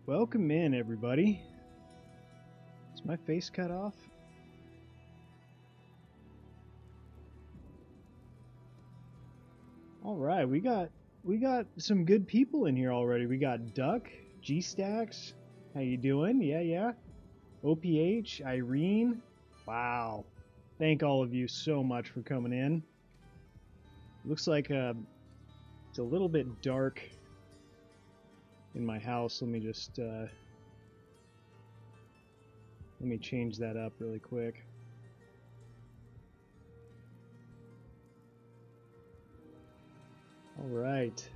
Welcome in, everybody. Is my face cut off? All right, we got some good people in here already. We got Duck, G Stacks. How you doing? Yeah. OPH, Irene. Wow. Thank all of you so much for coming in. Looks like it's a little bit dark in my house. Let me just let me change that up really quick. All right.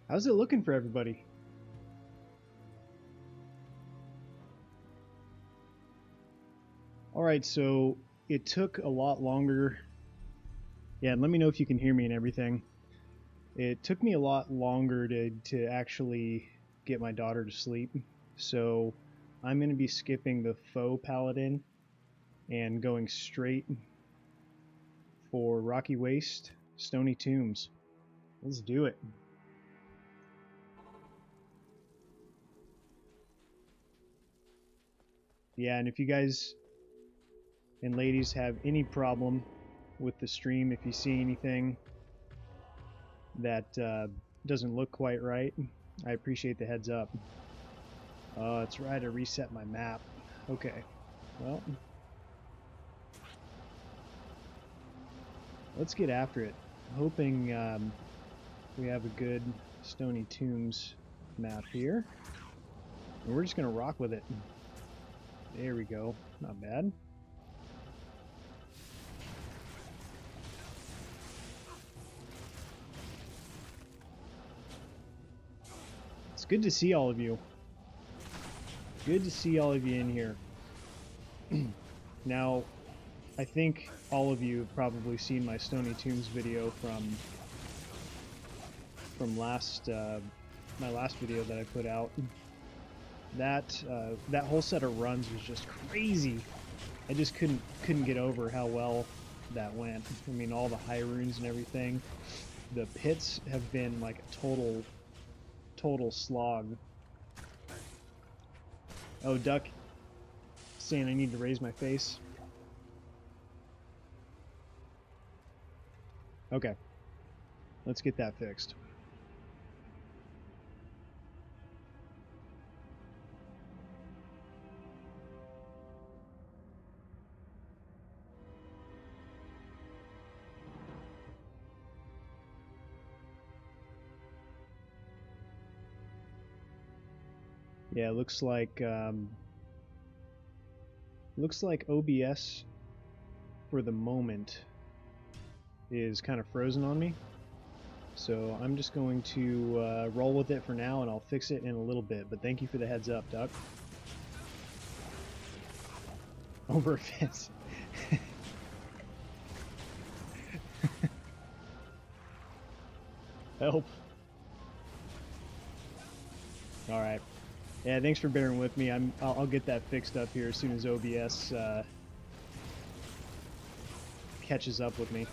How's it looking for everybody? All right, so it took a lot longer. Yeah, let me know if you can hear me and everything. It took me a lot longer to actually get my daughter to sleep. So I'm going to be skipping the faux Paladin and going straight for Rocky Waste, Stony Tombs. Let's do it. Yeah, and if you guys and ladies have any problem with the stream, if you see anything that doesn't look quite right, I appreciate the heads up. Oh, that's right, I reset my map. Okay, well, let's get after it. I'm hoping we have a good Stony Tombs map here. And we're just going to rock with it. There we go. Not bad. It's good to see all of you. Good to see all of you in here. Now, I think all of you have probably seen my Stony Tombs video from last my last video that I put out. That whole set of runs was just crazy. I just couldn't get over how well that went. I mean, all the high runes and everything. The pits have been like a total slog. Oh, Duck saying I need to raise my face. Okay, let's get that fixed. Yeah, looks like OBS for the moment is kind of frozen on me. So I'm just going to roll with it for now, and I'll fix it in a little bit. But thank you for the heads up, Duck. Over a fence. Help. All right. Yeah, thanks for bearing with me. I'll get that fixed up here as soon as OBS catches up with me.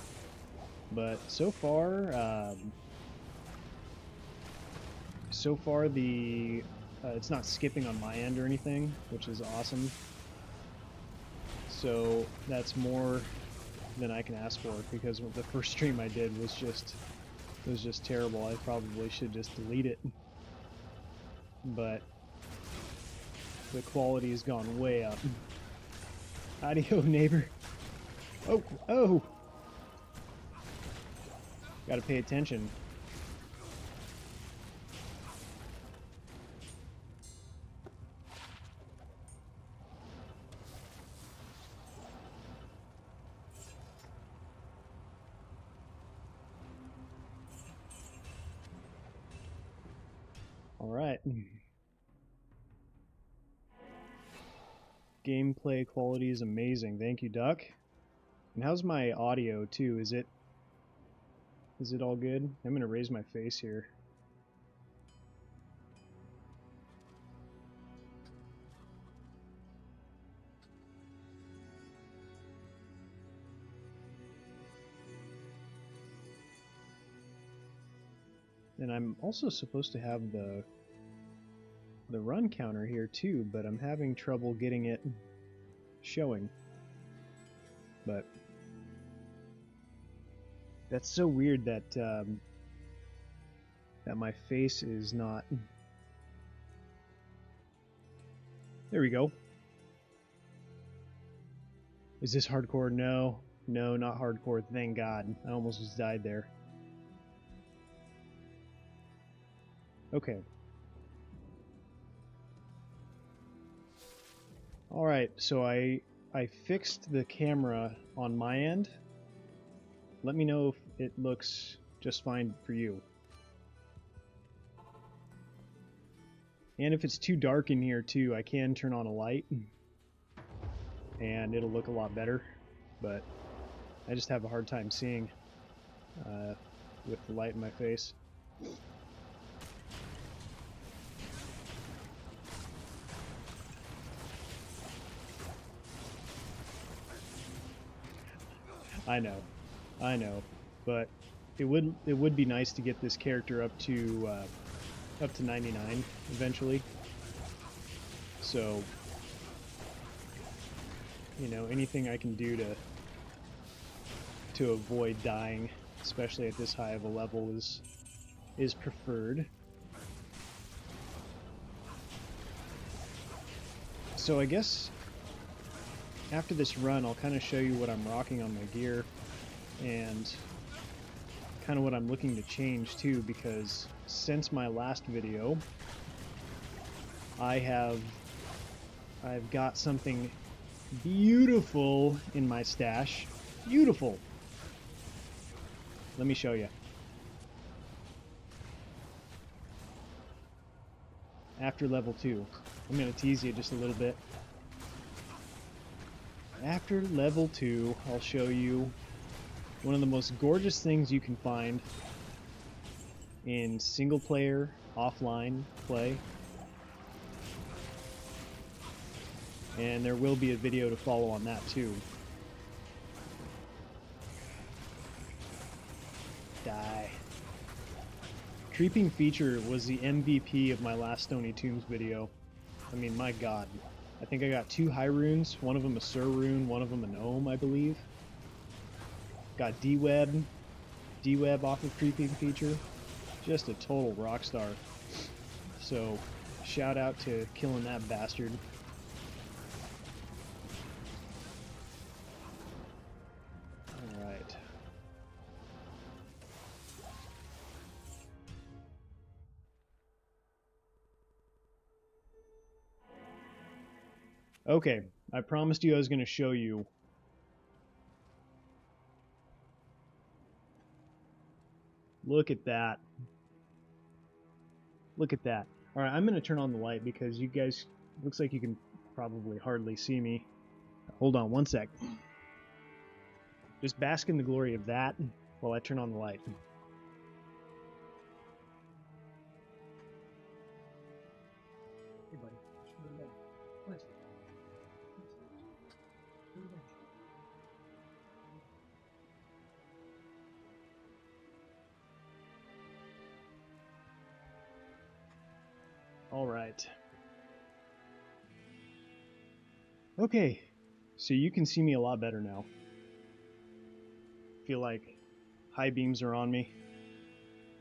But so far the it's not skipping on my end or anything, which is awesome. So that's more than I can ask for, because the first stream I did was just terrible. I probably should just delete it. But the quality has gone way up. Audio neighbor. Oh! Gotta pay attention. Alright. Gameplay quality is amazing. Thank you, Duck. And how's my audio too? Is it all good? I'm gonna raise my face here. And I'm also supposed to have the run counter here too, but I'm having trouble getting it showing. But that's so weird that that my face is not. There we go. Is this hardcore? No, not hardcore. Thank God. I almost just died there. Okay. Alright, so I fixed the camera on my end. Let me know if it looks just fine for you. And if it's too dark in here too, I can turn on a light. And it'll look a lot better. But I just have a hard time seeing with the light in my face. I know, but it would be nice to get this character up to 99 eventually. So, you know, anything I can do to avoid dying, especially at this high of a level, is preferred. So I guess after this run, I'll kind of show you what I'm rocking on my gear and kind of what I'm looking to change too, because since my last video, I've got something beautiful in my stash. Beautiful. Let me show you. After level 2. I'm going to tease you just a little bit. After level 2, I'll show you one of the most gorgeous things you can find in single-player, offline play. And there will be a video to follow on that too. Die. Creeping Feature was the MVP of my last Stony Tombs video. I mean, my god. I think I got 2 high runes, one of them a Sur rune, one of them an Ohm, I believe. Got D-Web off of Creeping Feature. Just a total rock star. So, shout out to killing that bastard. Alright. Okay, I promised you I was going to show you. Look at that. Look at that. Alright, I'm going to turn on the light because you guys, looks like you can probably hardly see me. Hold on one sec. Just bask in the glory of that while I turn on the light. Hey buddy, all right. Okay, so you can see me a lot better now. Feel like high beams are on me.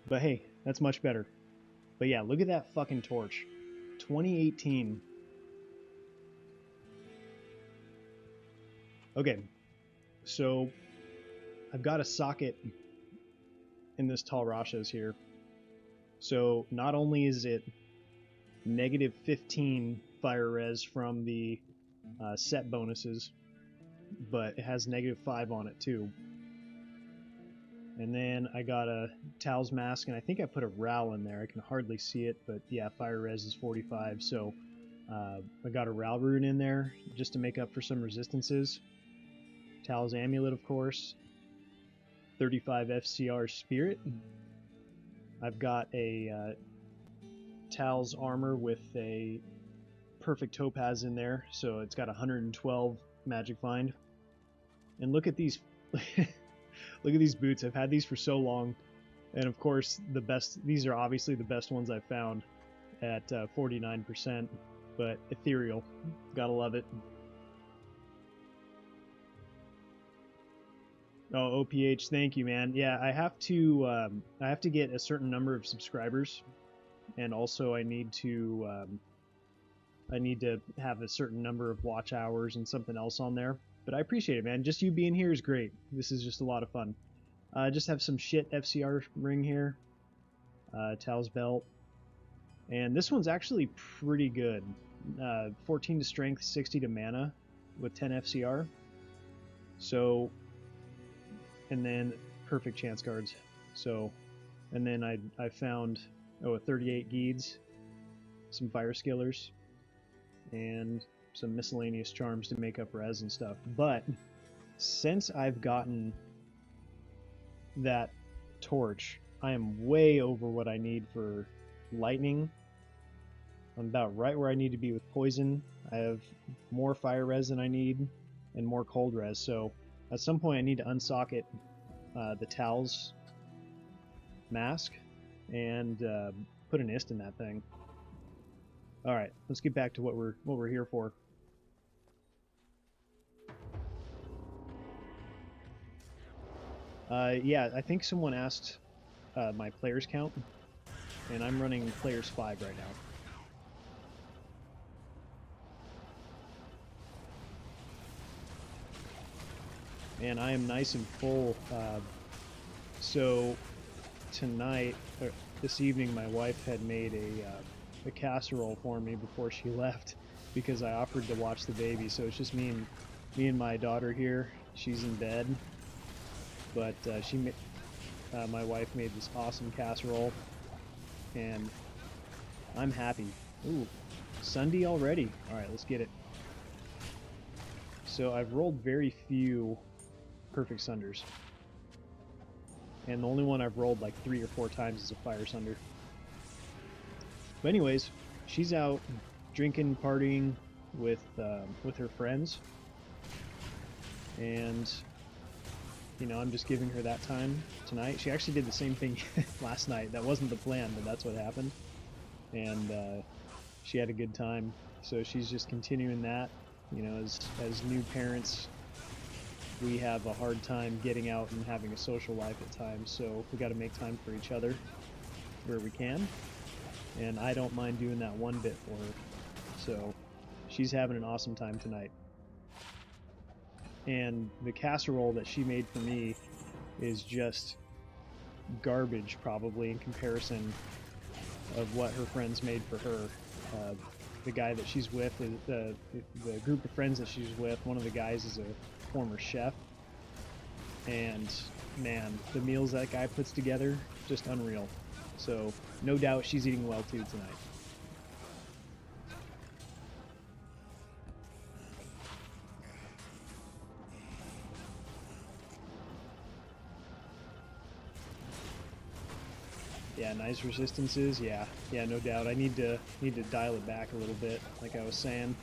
But hey, that's much better. But yeah, look at that fucking torch. 2018. Okay, so I've got a socket in this Tal Rasha's here. So not only is it negative 15 fire res from the set bonuses, but it has negative 5 on it too. And then I got a Tal's Mask, and I think I put a Ral in there. I can hardly see it, but yeah, fire res is 45, so I got a Ral rune in there just to make up for some resistances. Tal's Amulet, of course. 35 FCR Spirit. I've got a Tal's Armor with a Perfect Topaz in there, so it's got 112 Magic Find. And look at these... Look at these boots. I've had these for so long. And of course, the best. These are obviously the best ones I've found at 49%, but ethereal, gotta love it. Oh, OPH, thank you, man. Yeah, I have to get a certain number of subscribers, and also I need to have a certain number of watch hours and something else on there. But I appreciate it, man. Just you being here is great. This is just a lot of fun. Just have some shit FCR ring here. Tao's belt. And this one's actually pretty good. 14 to strength, 60 to mana with 10 FCR. So, and then perfect chance cards. So, and then I found, a 38 Geeds, some fire skillers, and some miscellaneous charms to make up res and stuff. But since I've gotten that torch, I am way over what I need for lightning. I'm about right where I need to be with poison. I have more fire res than I need and more cold res, so at some point I need to unsocket the Tal's mask and put an ist in that thing. Alright, let's get back to what we're here for. Yeah, I think someone asked my players count, and I'm running players 5 right now. And I am nice and full. So tonight, or this evening, my wife had made a casserole for me before she left because I offered to watch the baby. So it's just me and my daughter here. She's in bed, but my wife made this awesome casserole, and I'm happy. Ooh, Sunday already. All right, let's get it. So I've rolled very few perfect sunders, and the only one I've rolled like 3 or 4 times is a fire sunder. But anyways, she's out drinking, partying with her friends, and you know, I'm just giving her that time tonight. She actually did the same thing last night. That wasn't the plan, but that's what happened, and she had a good time. So she's just continuing that. You know, as new parents, we have a hard time getting out and having a social life at times, so we got to make time for each other where we can, and I don't mind doing that one bit for her. So she's having an awesome time tonight. And the casserole that she made for me is just garbage, probably, in comparison of what her friends made for her. The guy that she's with, the group of friends that she's with, one of the guys is a former chef, and man, the meals that guy puts together, just unreal. So no doubt she's eating well too tonight. Yeah, nice resistances. Yeah, no doubt. I need to dial it back a little bit, like I was saying.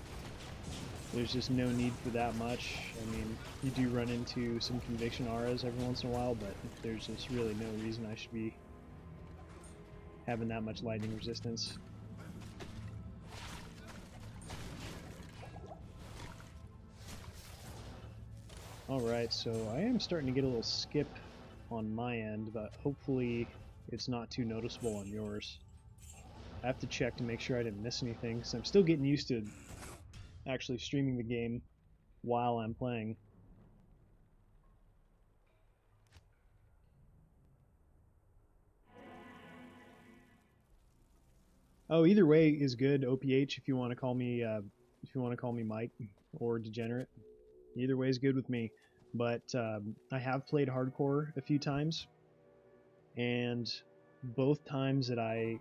There's just no need for that much. I mean, you do run into some conviction auras every once in a while, but there's just really no reason I should be having that much lightning resistance. Alright, so I am starting to get a little skip on my end, but hopefully it's not too noticeable on yours. I have to check to make sure I didn't miss anything, because I'm still getting used to actually streaming the game while I'm playing. Oh, either way is good. OPH, if you want to call me Mike or Degenerate, either way is good with me. But I have played hardcore a few times, and both times that I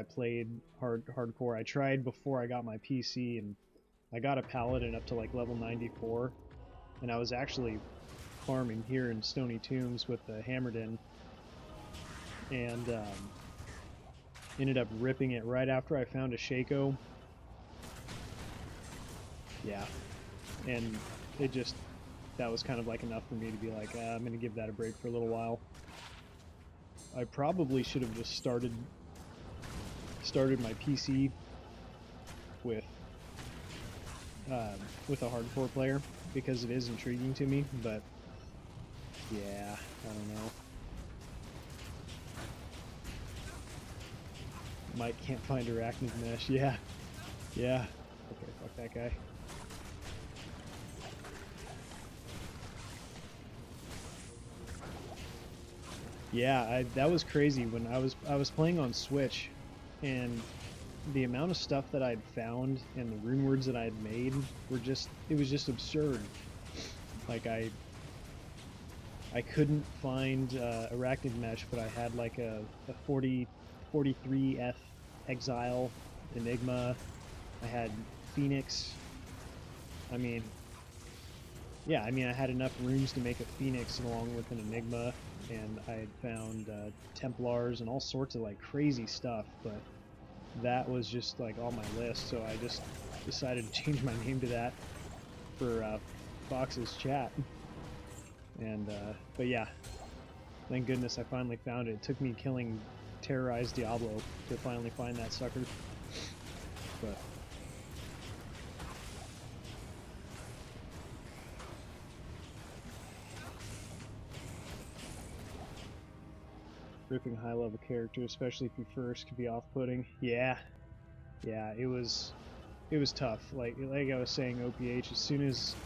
played hardcore, I tried before I got my PC, and I got a Paladin up to like level 94, and I was actually farming here in Stony Tombs with the Hammerden, and ended up ripping it right after I found a Shaco. Yeah, and it just, that was kind of like enough for me to be like, I'm gonna give that a break for a little while. I probably should have just started my PC with a hardcore player, because it is intriguing to me, but yeah, I don't know. Mike can't find arachnid mesh. Yeah. Yeah. Okay, fuck that guy. Yeah, that was crazy when I was playing on Switch, and the amount of stuff that I'd found and the rune words that I'd made were just, it was just absurd. Like I couldn't find arachnid mesh, but I had like a 43F exile enigma. I had Phoenix. I mean, yeah, I mean I had enough runes to make a Phoenix along with an enigma, and I had found Templars and all sorts of like crazy stuff, but that was just like on my list, so I just decided to change my name to that for Fox's chat. And but yeah, thank goodness I finally found it. It took me killing terrorized Diablo to finally find that sucker. But ripping high level character, especially if you first, could be off-putting. Yeah, it was tough. Like I was saying, OPH, as soon as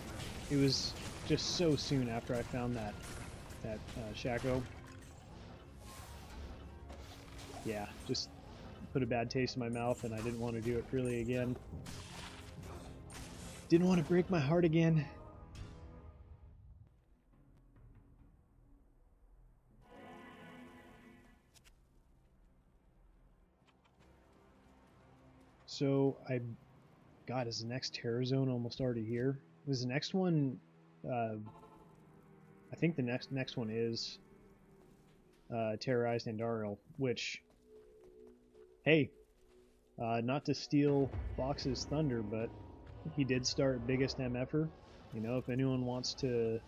it was just so soon after I found that Shaco. Yeah, just put a bad taste in my mouth, and I didn't want to do it really again. Didn't want to break my heart again. So God, is the next Terror Zone almost already here? Is the next one? I think the next one is Terrorized Andariel, which, hey, not to steal Fox's thunder, but he did start biggest MFer. You know, if anyone wants to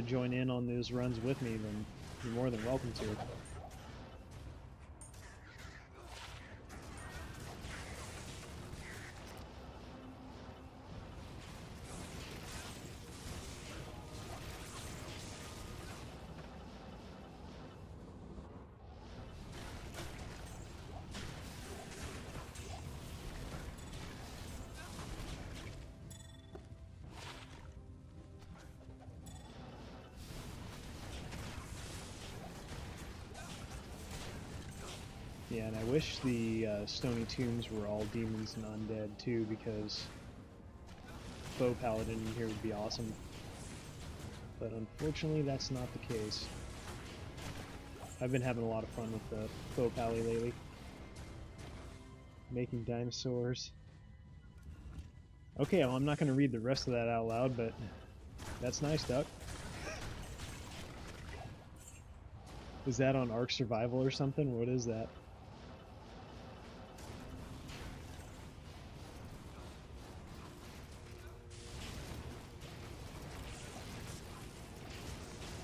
join in on those runs with me, then you're more than welcome to. Yeah, and I wish the Stony Tombs were all demons and undead too, because Faux Paladin in here would be awesome. But unfortunately, that's not the case. I've been having a lot of fun with the Faux Pally lately. Making dinosaurs. Okay, well, I'm not going to read the rest of that out loud, but that's nice, Duck. Is that on Ark Survival or something? What is that?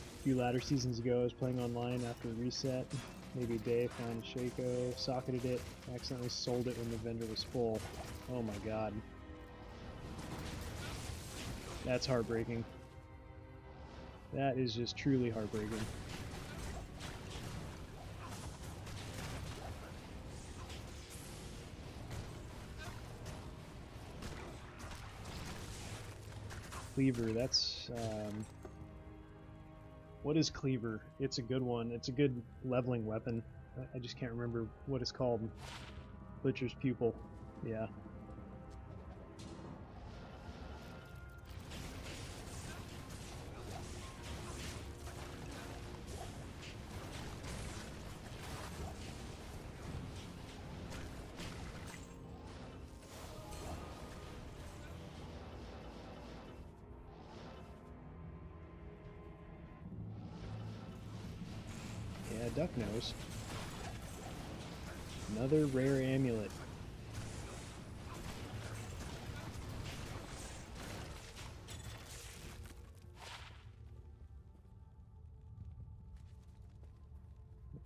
A few latter seasons ago, I was playing online after reset. Maybe a day, found a Shaco, socketed it, accidentally sold it when the vendor was full. Oh my god. That's heartbreaking. That is just truly heartbreaking. Cleaver, that's what is Cleaver? It's a good one. It's a good leveling weapon. I just can't remember what it's called. Butcher's Pupil. Yeah. Yeah, Duck knows. Another rare amulet.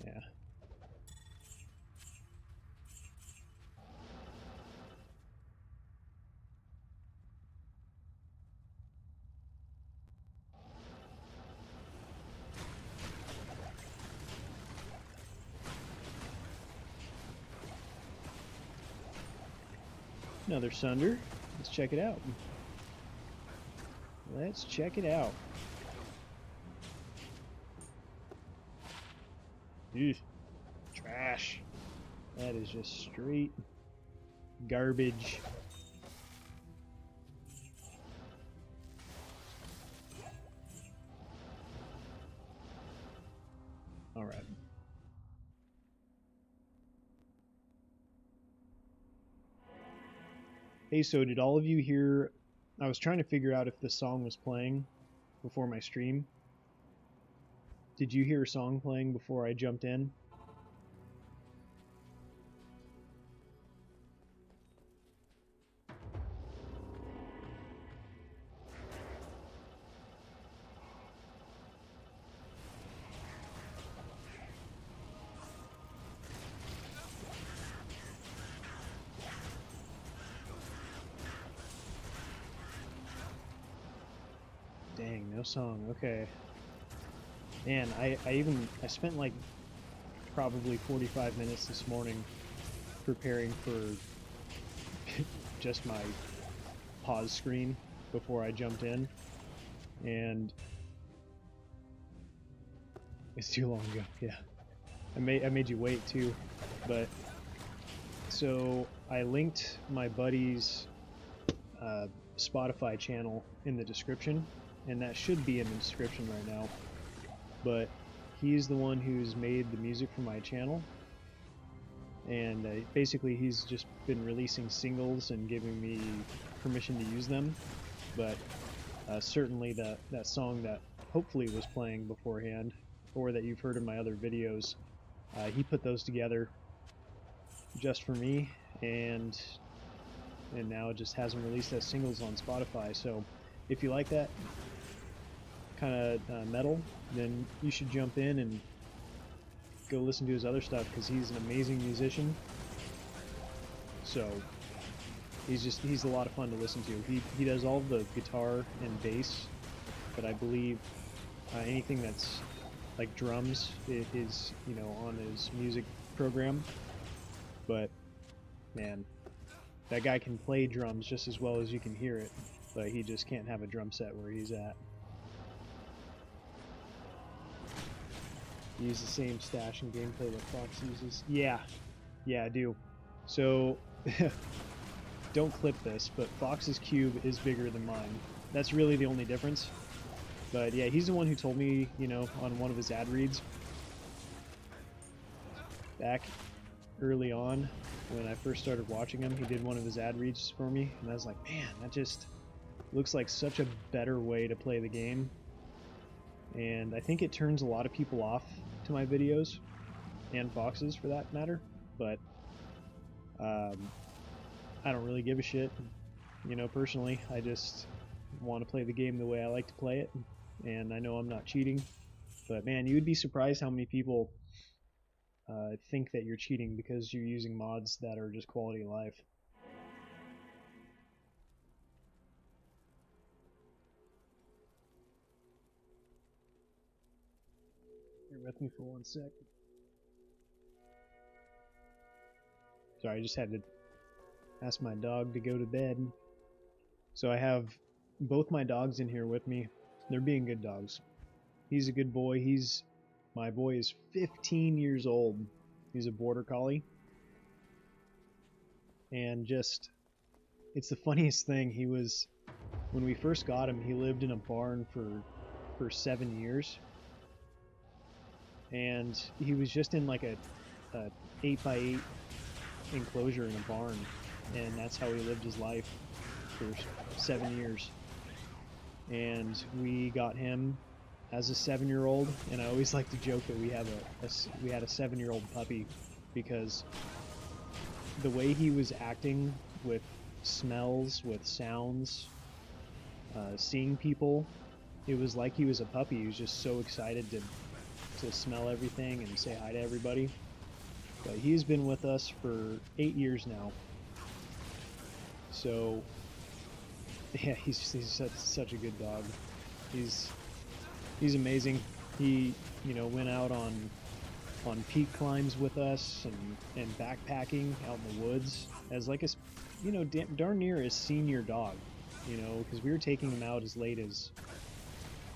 Yeah. Another Sunder. Let's check it out. Let's check it out. Eugh. Trash. That is just straight garbage. All right. Hey, so did all of you hear? I was trying to figure out if the song was playing before my stream. Did you hear a song playing before I jumped in? Dang, no song. Okay. Man, I spent like probably 45 minutes this morning preparing for just my pause screen before I jumped in, and it's too long ago. Yeah, I made you wait too, but so I linked my buddy's Spotify channel in the description, and that should be in the description right now, but he's the one who's made the music for my channel, and basically he's just been releasing singles and giving me permission to use them, but certainly that song that hopefully was playing beforehand, or that you've heard in my other videos, he put those together just for me, and now it just hasn't released as singles on Spotify. So if you like that kind of metal, then you should jump in and go listen to his other stuff, because he's an amazing musician. So he's a lot of fun to listen to. He does all the guitar and bass, but I believe anything that's like drums is, you know, on his music program. But man, that guy can play drums just as well as you can hear it, but he just can't have a drum set where he's at. You use the same stash and gameplay that Fox uses. Yeah, I do. So don't clip this, but Fox's cube is bigger than mine. That's really the only difference. But yeah, he's the one who told me, you know, on one of his ad reads back early on when I first started watching him, he did one of his ad reads for me, and I was like, man, that just looks like such a better way to play the game. And I think it turns a lot of people off to my videos, and Fox's for that matter, but I don't really give a shit, you know, personally. I just want to play the game the way I like to play it, and I know I'm not cheating. But man, you would be surprised how many people think that you're cheating because you're using mods that are just quality of life. Bear with me for 1 sec. Sorry, I just had to ask my dog to go to bed. So I have both my dogs in here with me. They're being good dogs. He's a good boy. My boy is 15 years old. He's a border collie. And just, it's the funniest thing. When we first got him, he lived in a barn for 7 years. And he was just in like a 8x8 enclosure in a barn. And that's how he lived his life for 7 years. And we got him as a 7-year-old, and I always like to joke that we had a 7-year-old puppy, because the way he was acting with smells, with sounds, seeing people, it was like he was a puppy. He was just so excited to smell everything and say hi to everybody. But he's been with us for 8 years now. So, yeah, he's such a good dog. He's amazing. He, you know, went out on peak climbs with us and backpacking out in the woods as like a, you know, darn near a senior dog, you know, because we were taking him out as late as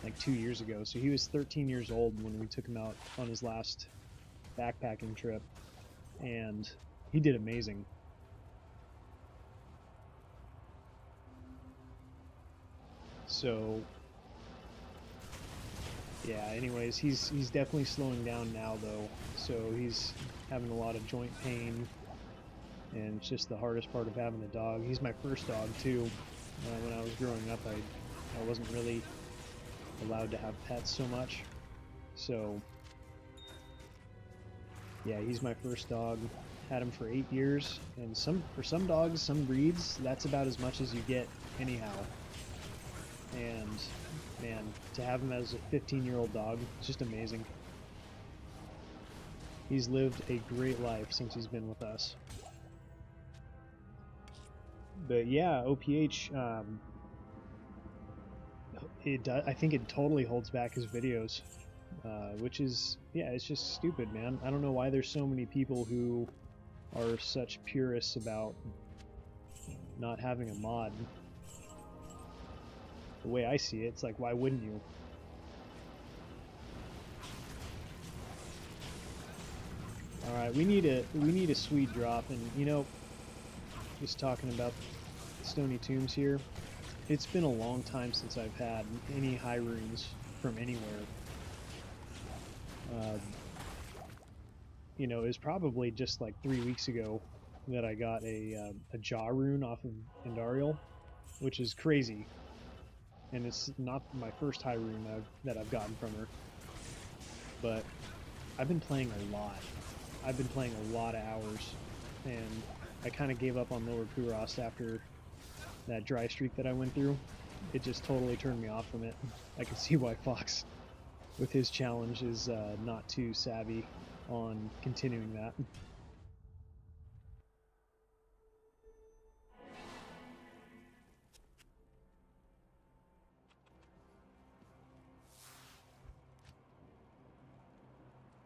like 2 years ago. So he was 13 years old when we took him out on his last backpacking trip, and he did amazing. So yeah, anyways, he's definitely slowing down now though. So he's having a lot of joint pain, and it's just the hardest part of having a dog. He's my first dog too. When I was growing up, I wasn't really allowed to have pets so much. So yeah, he's my first dog. Had him for 8 years, and for some dogs, some breeds, that's about as much as you get anyhow. And man, to have him as a 15-year-old dog, it's just amazing. He's lived a great life since he's been with us. But yeah, OPH, I think it totally holds back his videos, which is, yeah, it's just stupid, man. I don't know why there's so many people who are such purists about not having a mod. The way I see it, it's like, why wouldn't you? All right, we need a sweet drop, and you know, just talking about Stony Tombs here, it's been a long time since I've had any high runes from anywhere. You know, it was probably just like 3 weeks ago that I got a jaw rune off of Indariel, which is crazy. And it's not my first high rune that I've gotten from her. But I've been playing a lot. I've been playing a lot of hours, and I kind of gave up on Lower Kurost after that dry streak that I went through. It just totally turned me off from it. I can see why Fox, with his challenge, is not too savvy on continuing that.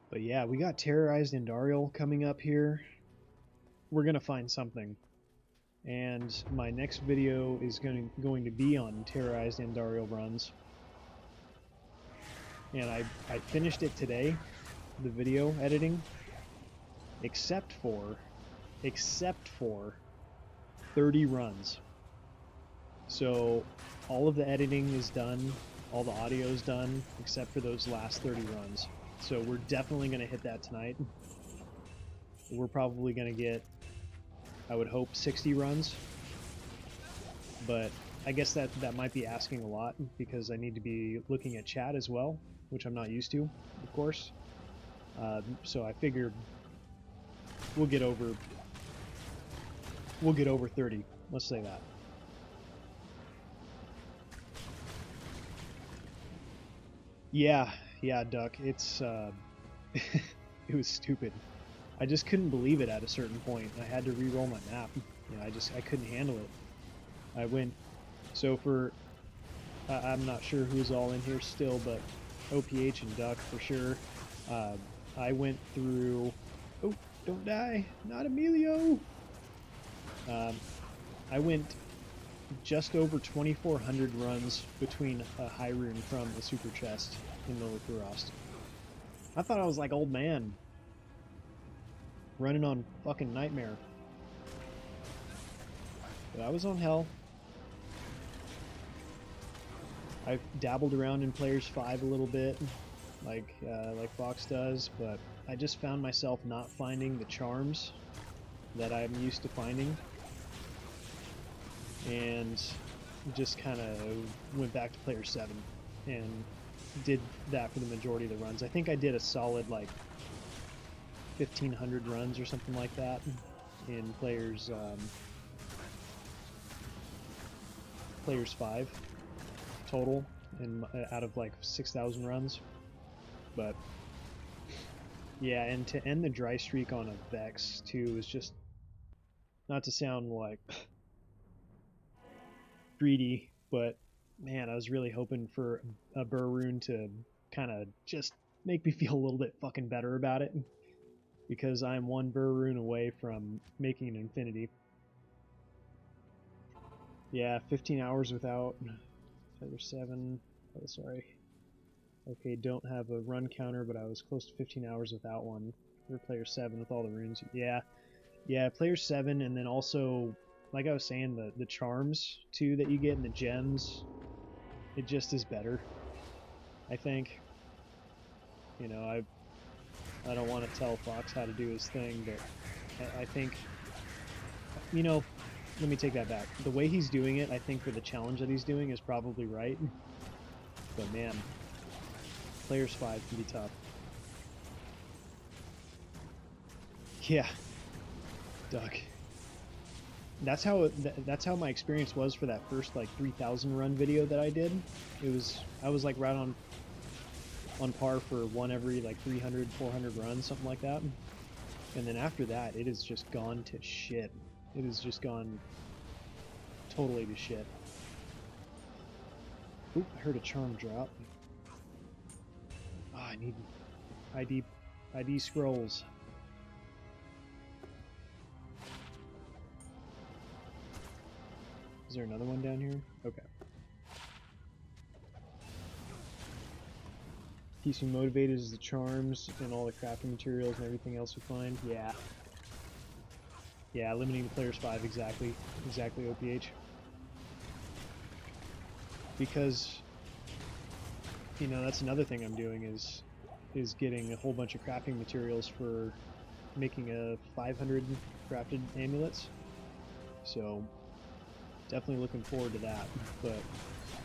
But yeah, we got Terrorized Indariel coming up here. We're gonna find something. And my next video is going to be on Terrorized Indariel runs. And I finished it today, the video editing, except for 30 runs. So all of the editing is done, all the audio is done, except for those last 30 runs. So we're definitely going to hit that tonight. We're probably going to get, I would hope, 60 runs. But I guess that might be asking a lot, because I need to be looking at chat as well, which I'm not used to, of course. So I figure we'll get over 30. Let's say that. Yeah, Duck. It's it was stupid. I just couldn't believe it at a certain point. I had to re-roll my map. You know, I couldn't handle it. I went, so for, I'm not sure who's all in here still, but OPH and Duck for sure. I went through, oh, don't die, not Emilio. I went just over 2,400 runs between a high rune from a super chest in Lower Kurost. I thought I was like old man running on fucking Nightmare. But I was on Hell. I've dabbled around in Players 5 a little bit, like Fox does, but I just found myself not finding the charms that I'm used to finding, and just kind of went back to Player 7 and did that for the majority of the runs. I think I did a solid like 1,500 runs or something like that in Players 5 total, and out of like 6,000 runs. But Yeah, and to end the dry streak on a Vex too is just, not to sound like greedy, but man, I was really hoping for a Burr rune to kind of just make me feel a little bit fucking better about it, because I'm one Burr rune away from making an infinity. Yeah, 15 hours without Feather 7. Oh, sorry. Okay, don't have a run counter, but I was close to 15 hours without one. For player 7 with all the runes. Yeah, player 7, and then also, like I was saying, the charms too that you get and the gems, it just is better, I think. You know, I don't want to tell Fox how to do his thing, but I think, you know, let me take that back. The way he's doing it, I think for the challenge that he's doing is probably right. But man, players 5 can be tough. Yeah, Doug. That's how my experience was for that first like 3,000 run video that I did. I was like right on par for one every like 300, 400 runs, something like that. And then after that, it has just gone to shit. It has just gone totally to shit. Oop, I heard a charm drop. Ah, I need ID scrolls. Is there another one down here? Okay. Keeps me motivated is the charms and all the crafting materials and everything else we find. Yeah. Yeah, limiting players 5 exactly. Exactly, OPH. Because, you know, that's another thing I'm doing is getting a whole bunch of crafting materials for making a 500 crafted amulets. So definitely looking forward to that. But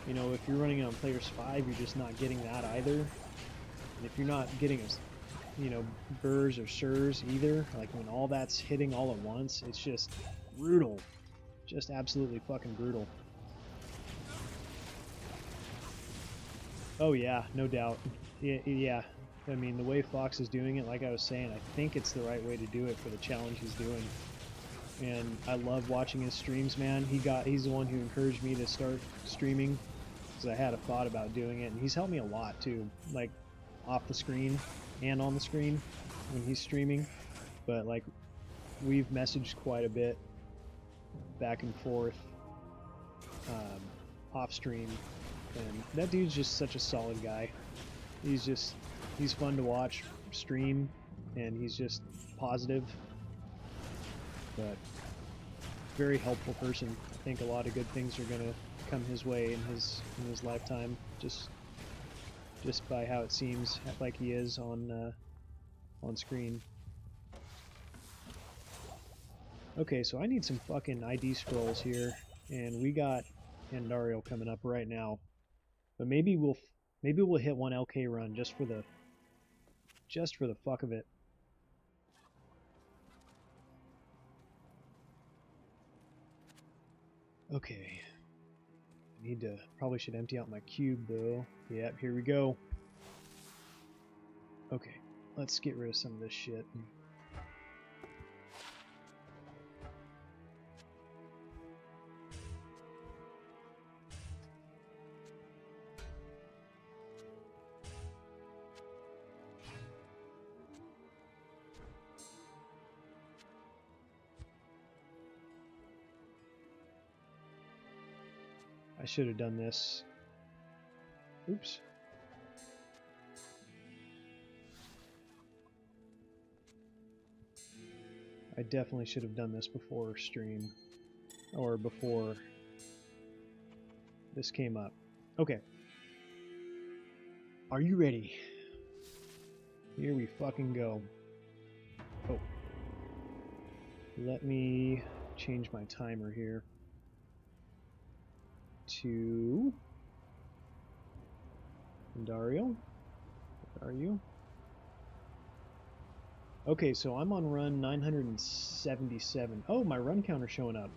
you know, if you're running it on players 5, you're just not getting that either. And if you're not getting you know, burrs or sirs either, like when all that's hitting all at once, it's just brutal. Just absolutely fucking brutal. Oh yeah, no doubt. Yeah. I mean, the way Fox is doing it, like I was saying, I think it's the right way to do it for the challenge he's doing. And I love watching his streams, man. He's the one who encouraged me to start streaming, because I had a thought about doing it, and he's helped me a lot too, like off the screen and on the screen when he's streaming. But like, we've messaged quite a bit back and forth off stream, and that dude's just such a solid guy. He's fun to watch stream, and he's just positive, but very helpful person. I think a lot of good things are gonna come his way in his lifetime, just by how it seems like he is on screen. Okay, so I need some fucking ID scrolls here, and we got Andario coming up right now. But maybe we'll hit one LK run just for the fuck of it. Okay. I need to, probably should empty out my cube though. Yep, here we go. Okay, let's get rid of some of this shit. I should have done this. Oops. I definitely should have done this before stream, or before this came up. Okay. Are you ready? Here we fucking go. Oh. Let me change my timer here to Dario. Where are you? Okay, so I'm on run 977. Oh, my run counter's showing up.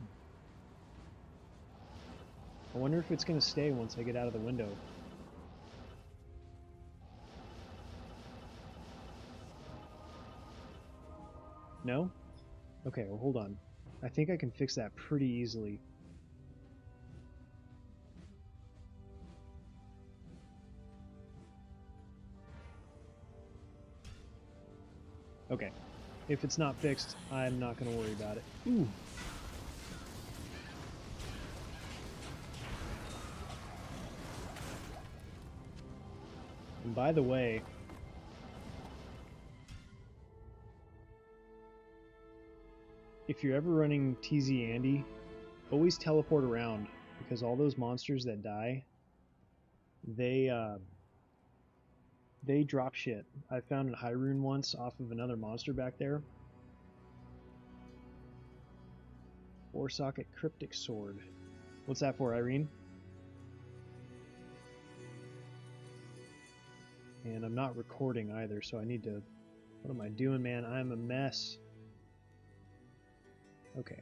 I wonder if it's going to stay once I get out of the window. No? Okay, well hold on. I think I can fix that pretty easily. Okay. If it's not fixed, I'm not going to worry about it. Ooh. And by the way, if you're ever running TZ Andy, always teleport around, because all those monsters that die, they drop shit. I found a high rune once off of another monster back there. 4-socket cryptic sword. What's that for, Irene? And I'm not recording either, so I need to... What am I doing, man? I'm a mess. Okay.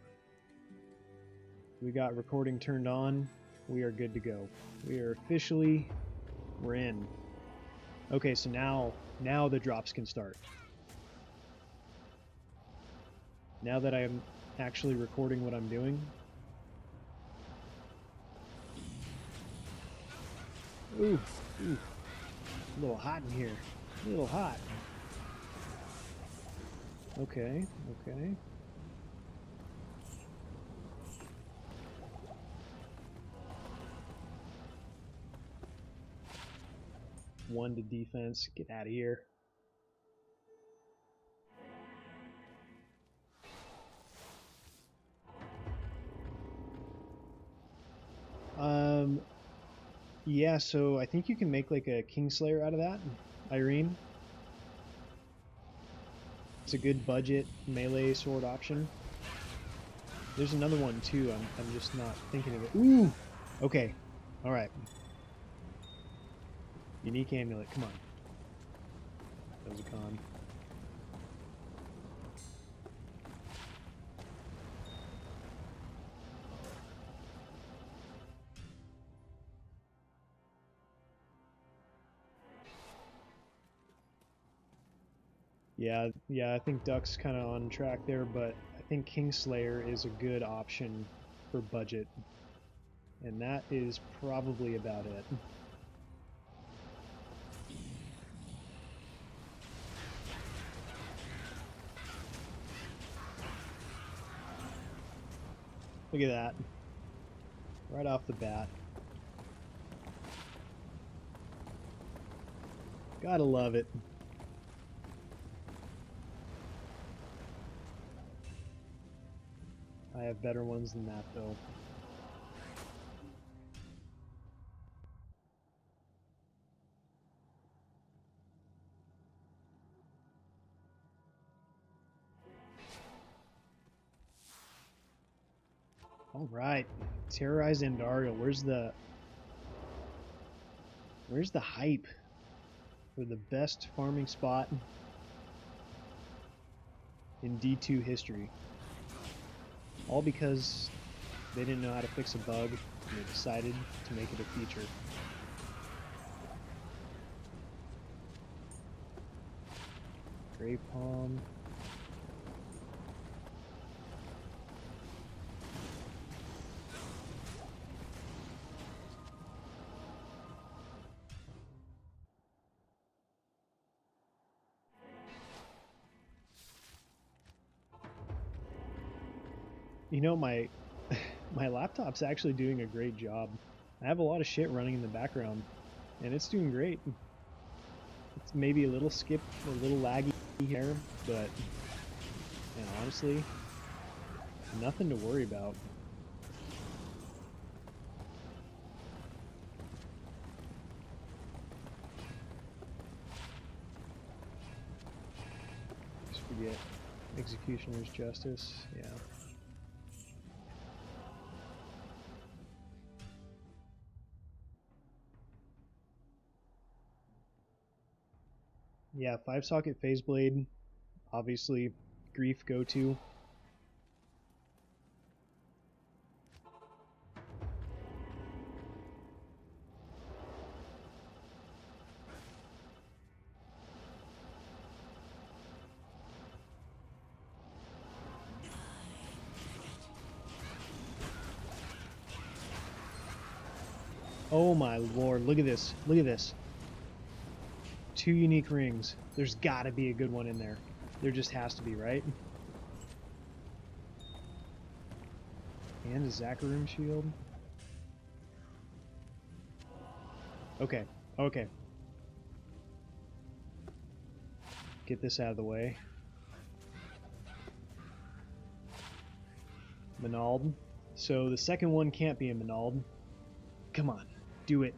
We got recording turned on. We are good to go. We are officially... We're in. Okay, so now the drops can start. Now that I'm actually recording what I'm doing. Ooh, ooh. A little hot in here. A little hot. Okay, okay. One to defense. Get out of here. Yeah, so I think you can make like a Kingslayer out of that, Irene. It's a good budget melee sword option. There's another one too. I'm just not thinking of it. Ooh. Okay. All right. Unique amulet. Come on. That was a con. Yeah, I think Duck's kind of on track there, but I think Kingslayer is a good option for budget. And that is probably about it. Look at that. Right off the bat. Gotta love it. I have better ones than that, though. All right, terrorize Andario. Where's the hype for the best farming spot in D2 history? All because they didn't know how to fix a bug and they decided to make it a feature. Grave palm. You know, my laptop's actually doing a great job. I have a lot of shit running in the background, and it's doing great. It's maybe a little skip, a little laggy here, but man, honestly, nothing to worry about. Just forget Executioner's Justice, yeah. Yeah, 5-socket phase blade, obviously grief go-to. Oh my lord, look at this. Look at this. 2 unique rings. There's gotta be a good one in there. There just has to be, right? And a Zakharum shield. Okay, okay. Get this out of the way. Manald. So the second one can't be a Manald. Come on, do it.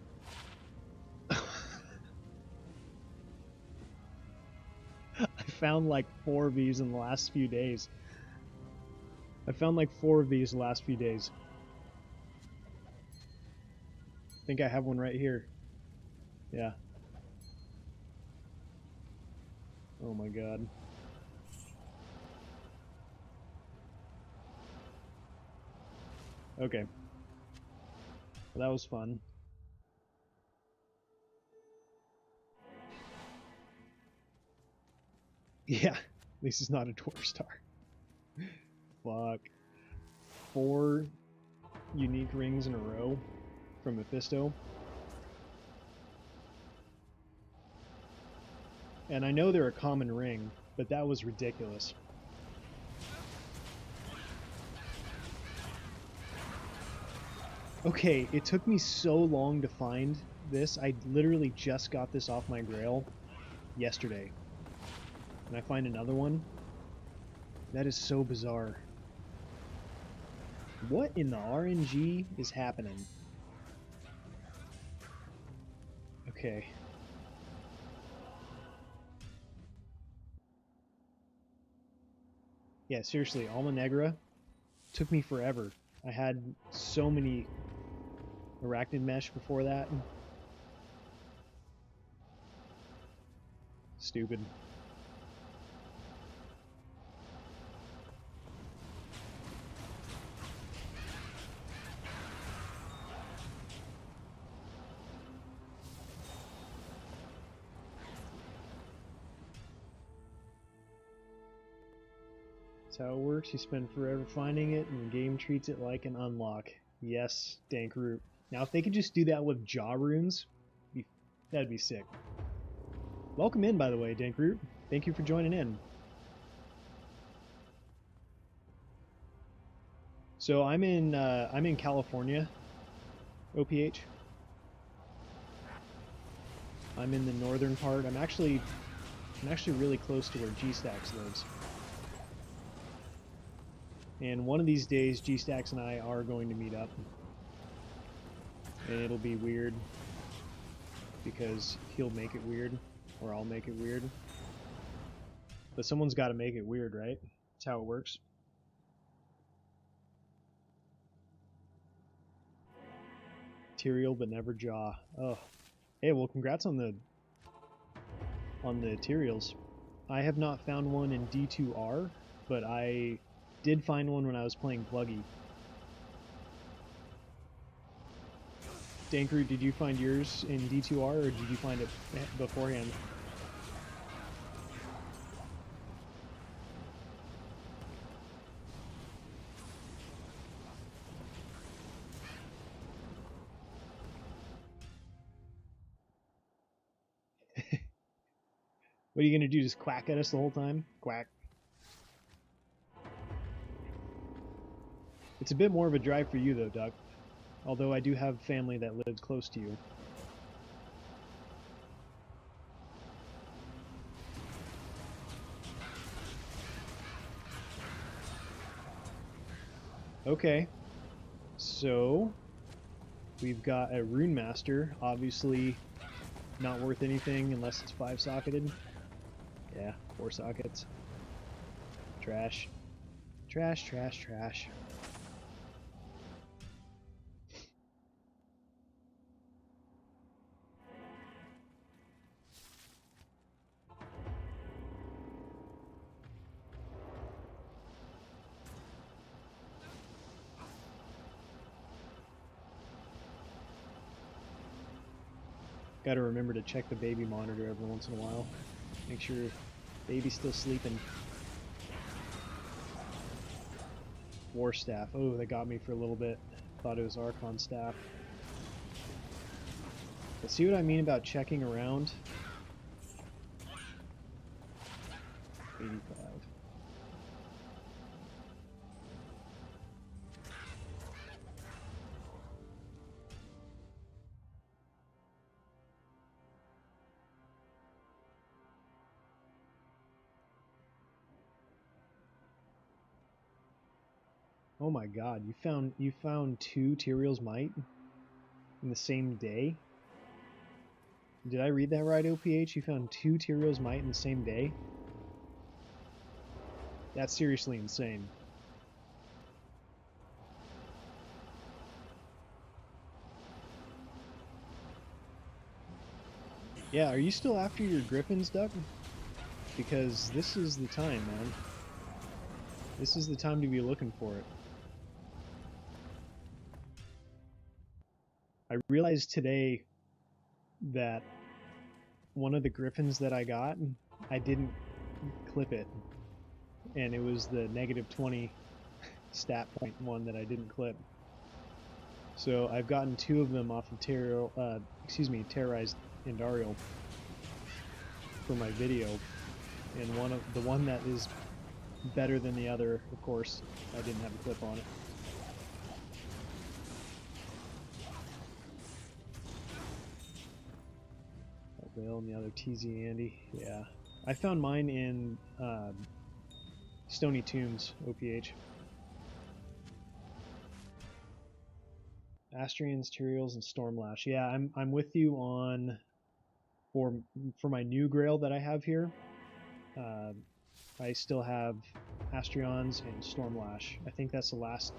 I found like 4 of these in the last few days. I found like 4 of these the last few days. I think I have one right here. Yeah. Oh my god. Okay. Well, that was fun. Yeah, at least it's not a dwarf star. Fuck. 4 unique rings in a row from Mephisto. And I know they're a common ring, but that was ridiculous. Okay, it took me so long to find this. I literally just got this off my grail yesterday. And I find another one? That is so bizarre. What in the RNG is happening? Okay. Yeah, seriously, Alma Negra took me forever. I had so many arachnid mesh before that. Stupid. That's how it works. You spend forever finding it, and the game treats it like an unlock. Yes, Dankroot. Now, if they could just do that with jaw runes, that'd be sick. Welcome in, by the way, Dankroot. Thank you for joining in. So I'm in California, OPH. I'm in the northern part. I'm actually really close to where G-Stax lives. And one of these days, G-Stax and I are going to meet up. And it'll be weird, because he'll make it weird, or I'll make it weird. But someone's got to make it weird, right? That's how it works. Tyrael, but never Jaw. Oh. Hey, well, congrats on the Tyraels. I have not found one in D2R, but I did find one when I was playing Pluggy. Dankroot, did you find yours in D2R, or did you find it beforehand? What are you gonna do, just quack at us the whole time? Quack. It's a bit more of a drive for you though, Duck. Although I do have family that lives close to you. Okay. So we've got a Rune Master, obviously not worth anything unless it's 5-socketed. Yeah, 4 sockets. Trash. Trash, trash, trash. Gotta remember to check the baby monitor every once in a while. Make sure baby's still sleeping. War Staff. Oh, that got me for a little bit. Thought it was Archon Staff. See what I mean about checking around? 85. Oh my god, you found 2 Tyrael's Might in the same day? Did I read that right, OPH? You found 2 Tyrael's Might in the same day? That's seriously insane. Yeah, are you still after your griffins, Duck? Because this is the time, man. This is the time to be looking for it. I realized today that one of the griffins that I got, I didn't clip it. And it was the -20 stat point one that I didn't clip. So I've gotten 2 of them off of Terrorized Andariel for my video, and the one that is better than the other, of course, I didn't have a clip on it. That Whale and the other TZ Andy, yeah. I found mine in Stony Tombs, OPH. Astrians, Tyraels, and Stormlash. Yeah, I'm with you on for my new Grail that I have here. I still have Astrions and Stormlash. I think that's the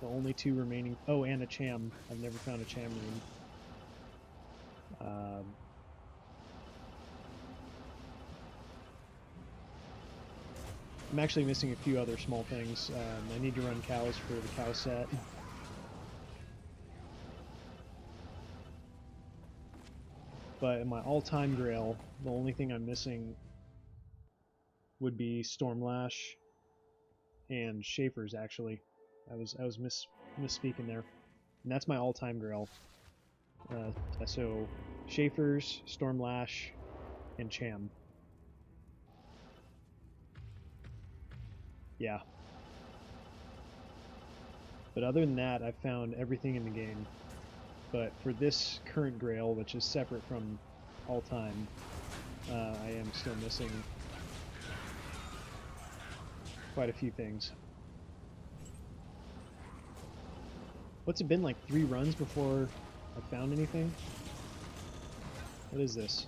only 2 remaining. Oh, and a Cham. I've never found a Cham rune. I'm actually missing a few other small things. I need to run cows for the cow set. But in my all-time Grail, the only thing I'm missing would be Stormlash and Schaefer's, actually. I was misspeaking there. And that's my all-time Grail. So Schaefer's, Stormlash, and Cham. Yeah. But other than that, I've found everything in the game. But for this current Grail, which is separate from all time, I am still missing quite a few things. What's it been, like 3 runs before I found anything? What is this?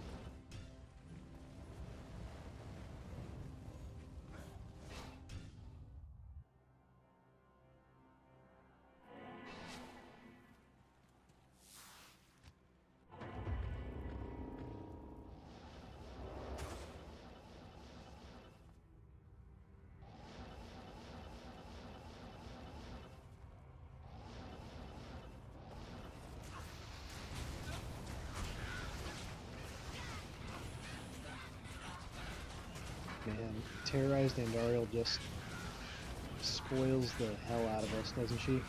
Man, Terrorized Andariel just spoils the hell out of us, doesn't she?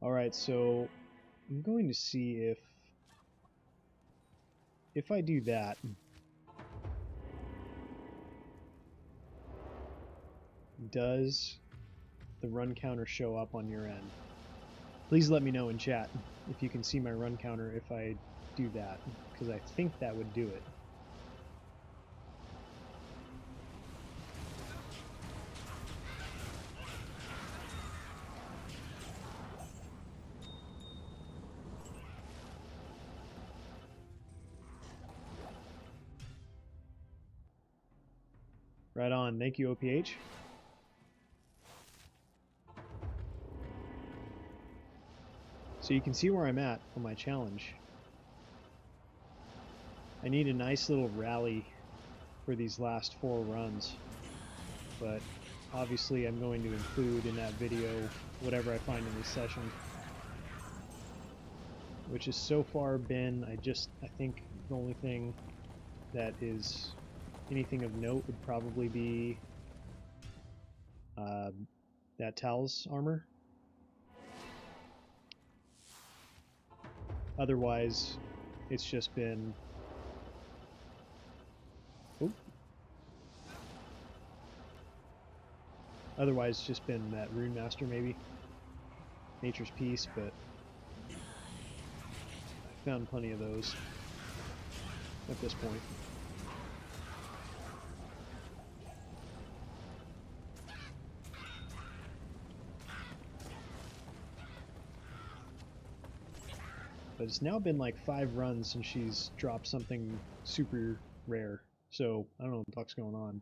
Alright, so I'm going to see if I do that, does the run counter show up on your end? Please let me know in chat if you can see my run counter if I do that, because I think that would do it. Right on. Thank you, OPH. So you can see where I'm at on my challenge. I need a nice little rally for these last 4 runs, but obviously I'm going to include in that video whatever I find in this session, which has so far been, I think the only thing that is anything of note would probably be that Tal's armor. Otherwise, it's just been... Oop. Otherwise, it's just been that Rune Master, maybe. Nature's Peace, but I found plenty of those at this point. But it's now been like 5 runs since she's dropped something super rare, so I don't know what the fuck's going on.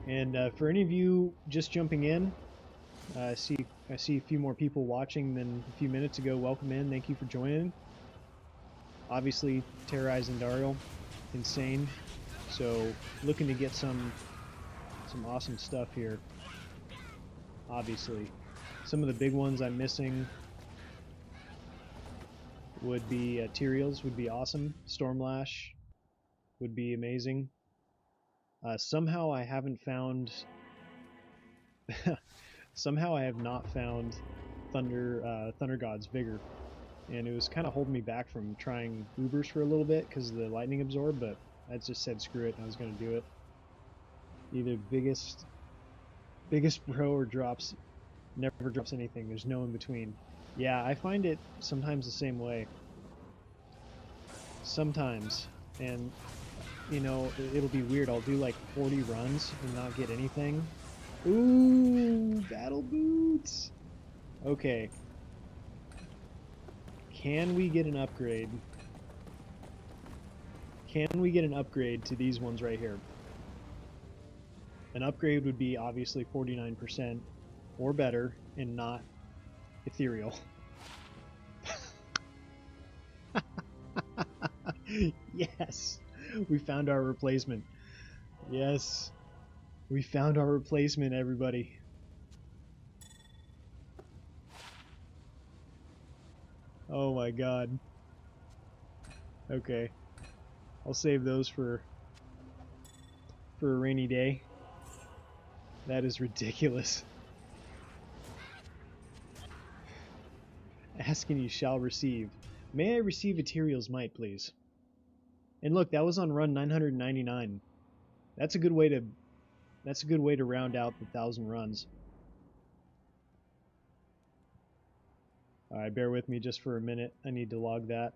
And for any of you just jumping in, I see a few more people watching than a few minutes ago. Welcome in. Thank you for joining. Obviously, terrorizing Daryl, insane. So looking to get some awesome stuff here. Obviously, some of the big ones I'm missing would be Tyrael's would be awesome. Stormlash would be amazing. Somehow I haven't found. Somehow I have not found Thunder God's Vigor, and it was kind of holding me back from trying Ubers for a little bit because of the lightning absorb. But I just said screw it, and I was going to do it. Either biggest bro or never drops anything. There's no in between. Yeah, I find it sometimes the same way. Sometimes, and you know, it'll be weird. I'll do like 40 runs and not get anything. Ooh, battle boots. Okay. Can we get an upgrade? Can we get an upgrade to these ones right here? An upgrade would be obviously 49% or better and not ethereal. Yes, we found our replacement. Yes, we found our replacement, everybody. Oh my god. Okay, I'll save those for a rainy day. That is ridiculous. Ask and you shall receive. May I receive Ethereal's Might, please? And look, that was on run 999. That's a good way to round out the 1,000 runs. Alright, bear with me just for a minute. I need to log that.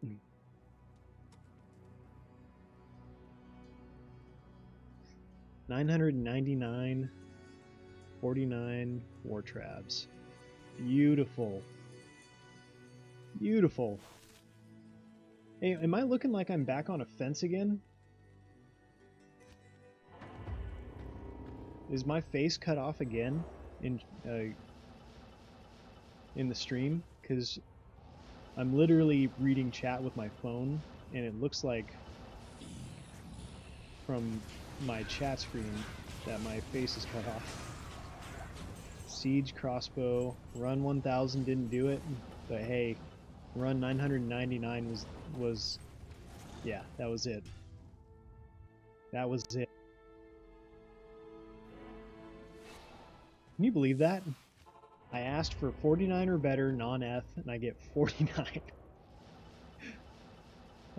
$999, 49 war traps. Beautiful. Beautiful. Hey, am I looking like I'm back on a fence again? Is my face cut off again in the stream? Because I'm literally reading chat with my phone, and it looks like from my chat screen that my face is cut off. Siege crossbow, run 1000 didn't do it, but hey, run 999 was yeah, that was it. That was it. Can you believe that? I asked for 49 or better non-eth, and I get 49.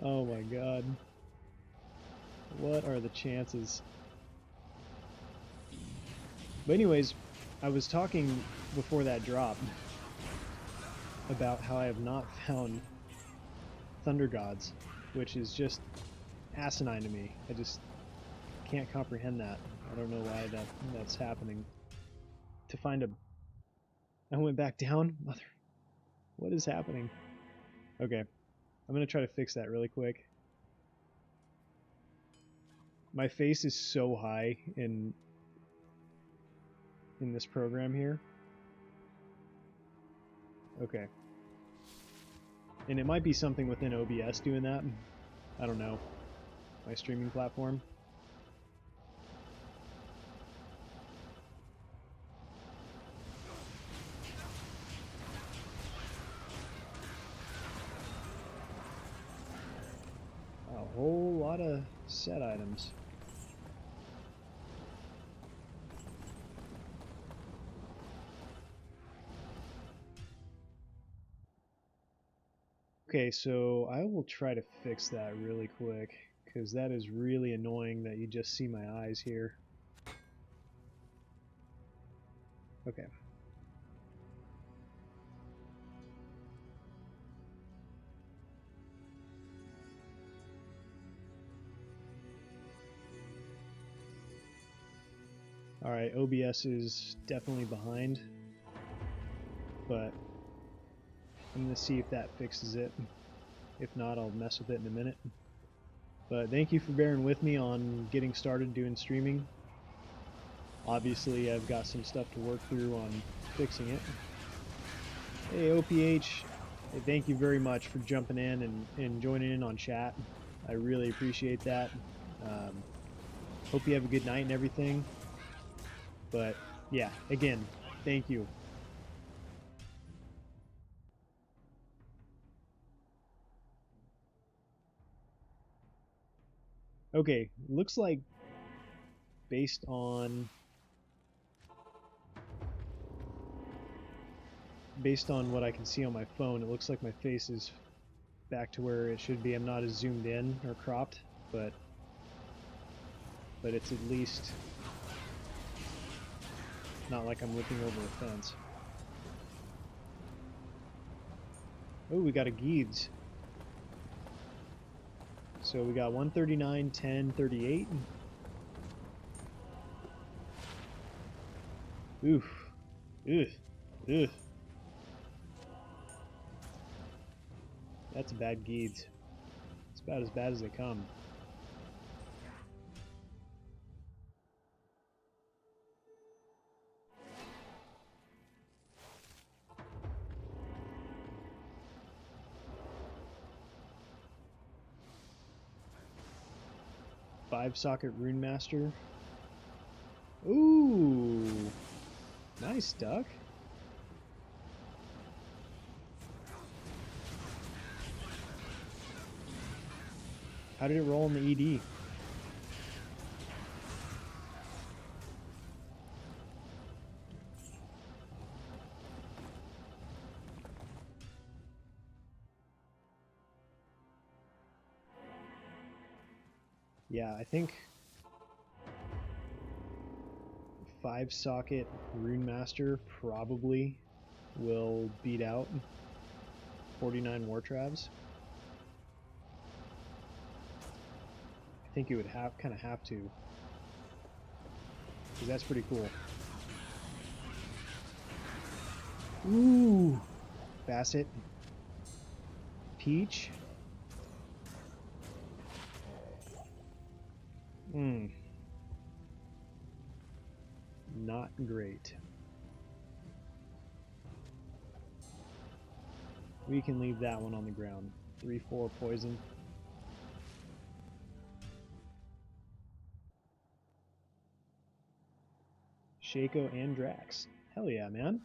Oh my god. What are the chances? But anyways, I was talking before that drop about how I have not found Thunder Gods, which is just asinine to me. I just can't comprehend that. I don't know why that's happening. To find a... I went back down? Mother... What is happening? Okay. I'm gonna try to fix that really quick. My face is so high in this program here. Okay. And it might be something within OBS doing that. I don't know. My streaming platform. A whole lot of set items. Okay, so I will try to fix that really quick, because that is really annoying that you just see my eyes here. Okay. Alright, OBS is definitely behind, but I'm going to see if that fixes it. If not, I'll mess with it in a minute. But thank you for bearing with me on getting started doing streaming. Obviously, I've got some stuff to work through on fixing it. Hey, OPH, hey, thank you very much for jumping in and joining in on chat. I really appreciate that. Hope you have a good night and everything. But yeah, again, thank you. Okay, looks like based on what I can see on my phone, it looks like my face is back to where it should be. I'm not as zoomed in or cropped, but it's at least not like I'm looking over a fence. Oh, we got a Geeds. So we got 139, 10, 38. Oof. Ugh. Ugh. That's a bad Geeds. It's about as bad as they come. Five-socket Rune Master. Ooh. Nice duck. How did it roll in the ED? Yeah, I think five-socket Rune Master probably will beat out 49 Wartravs. I think it would kind of have to, because that's pretty cool. Ooh, Basset, Peach. Not great. We can leave that one on the ground. 3/4 poison. Shaco and Drax. Hell yeah, man.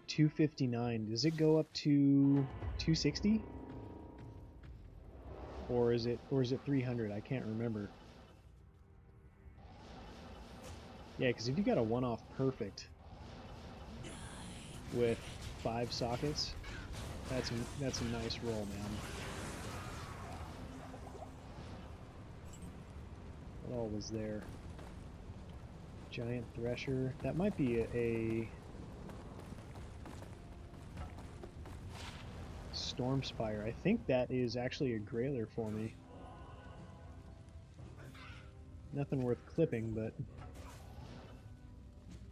$259. Does it go up to $260? Or is it $300? I can't remember. Yeah, because if you got a one-off perfect with 5 sockets, that's a nice roll, man. What all was there? Giant Thresher. That might be a Stormspire. I think that is actually a Grailer for me. Nothing worth clipping, but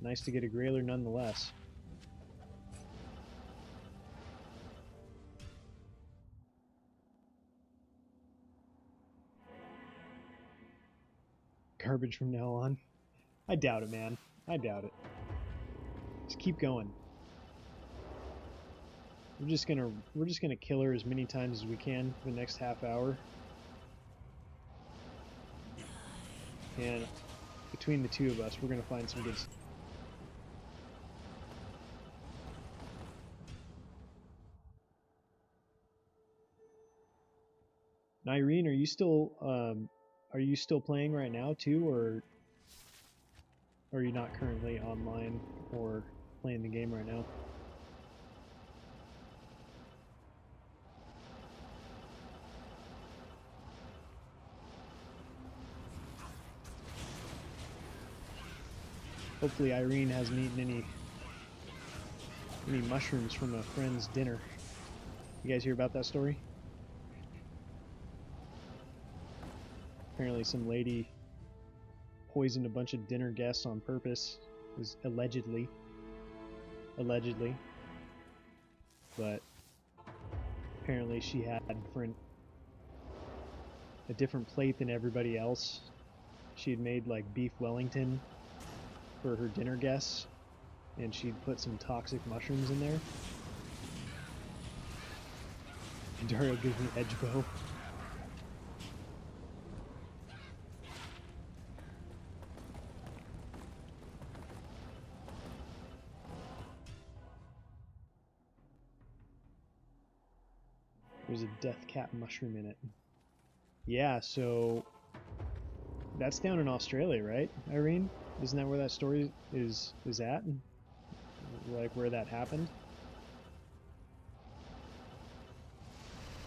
nice to get a Grailer nonetheless. Garbage from now on. I doubt it, man. I doubt it. Just keep going. we're just gonna kill her as many times as we can for the next half hour. And between the two of us, we're gonna find some good. Irene, are you still playing right now too, or are you not currently online or playing the game right now? Hopefully Irene hasn't eaten any mushrooms from a friend's dinner. You guys hear about that story? Apparently some lady poisoned a bunch of dinner guests on purpose. Is allegedly. But apparently she had a different plate than everybody else. She had made like beef Wellington for her dinner guests, and she'd put some toxic mushrooms in there. Dario gives me edge bow. There's a death cap mushroom in it. Yeah, so that's down in Australia, right, Irene? Isn't that where that story is at? Like where that happened?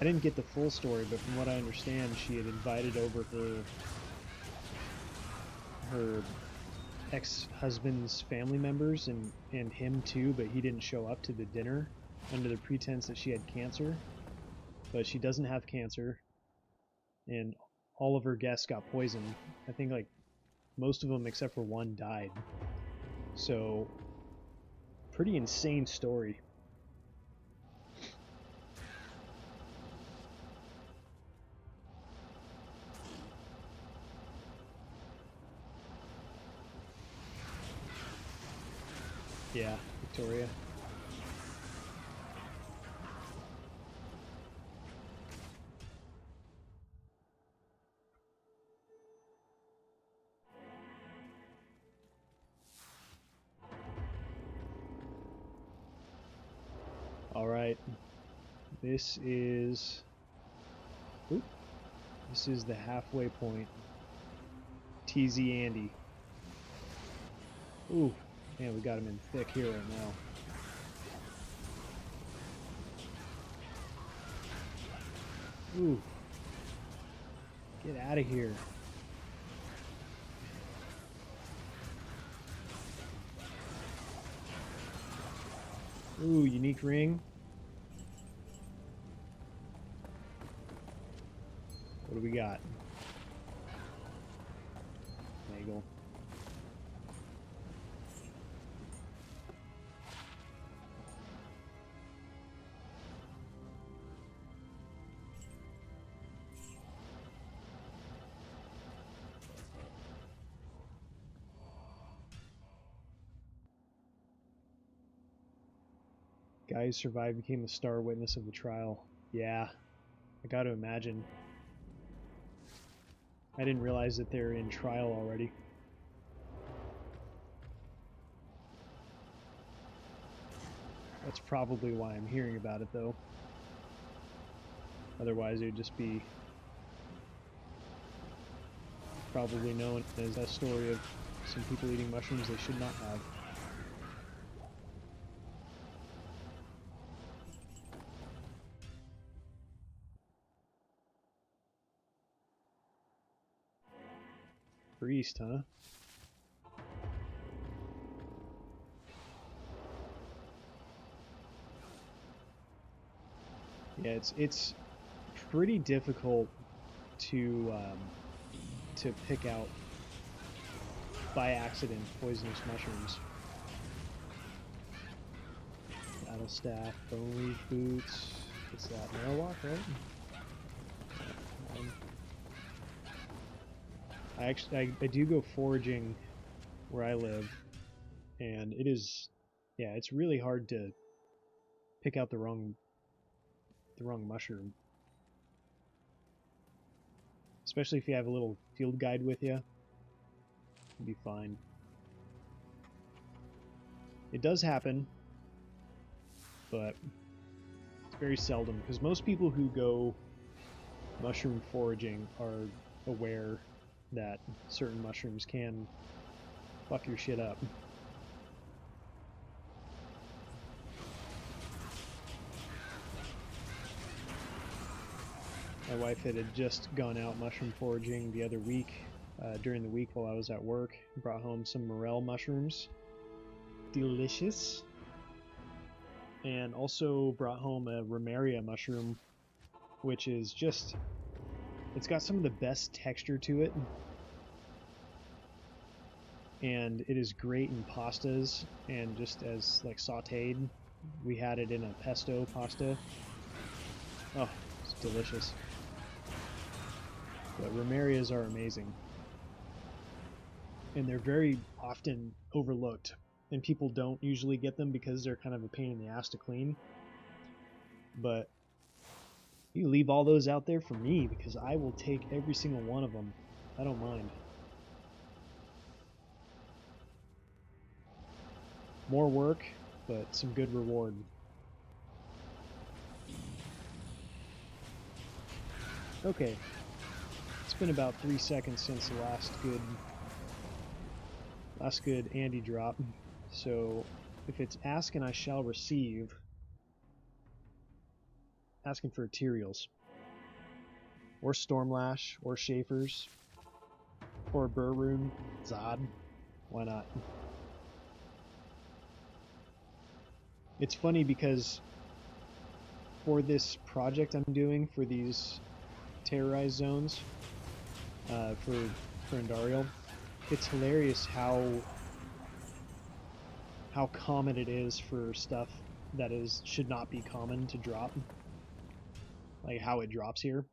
I didn't get the full story, but from what I understand, she had invited over her ex-husband's family members and him too, but he didn't show up to the dinner under the pretense that she had cancer. But she doesn't have cancer, and all of her guests got poisoned. I think like most of them except for one died. So pretty insane story. Yeah, Victoria. All right. This is the halfway point. TZ Andy. Ooh, man, we got him in thick here right now. Ooh. Get out of here. Ooh, unique ring. What do we got? Nagel. Guy who survived became the star witness of the trial. Yeah, I gotta imagine. I didn't realize that they're in trial already. That's probably why I'm hearing about it, though. Otherwise, it would just be probably known as a story of some people eating mushrooms they should not have. Priest, huh? Yeah, it's pretty difficult to pick out by accident poisonous mushrooms. Battle staff, bone leaf boots. What's that? Marowak, right? I do go foraging where I live, and it is, yeah, it's really hard to pick out the wrong mushroom. Especially if you have a little field guide with you, you'll be fine. It does happen, but it's very seldom, because most people who go mushroom foraging are aware that certain mushrooms can fuck your shit up. My wife had just gone out mushroom foraging the other week, during the week while I was at work. Brought home some morel mushrooms. Delicious. And also brought home a Romaria mushroom, which is just, it's got some of the best texture to it. And it is great in pastas and just as like sauteed. We had it in a pesto pasta. Oh, it's delicious. But Romarias are amazing. And they're very often overlooked. And people don't usually get them because they're kind of a pain in the ass to clean. But you leave all those out there for me, because I will take every single one of them. I don't mind. More work, but some good reward. Okay. It's been about 3 seconds since the last good Andy drop. So if it's ask and I shall receive, asking for Ethereals, or Stormlash, or Schaefer's, or Burrune, Zod, why not? It's funny because for this project I'm doing for these terrorized zones, for Andariel, it's hilarious how common it is for stuff that should not be common to drop. Like how it drops here.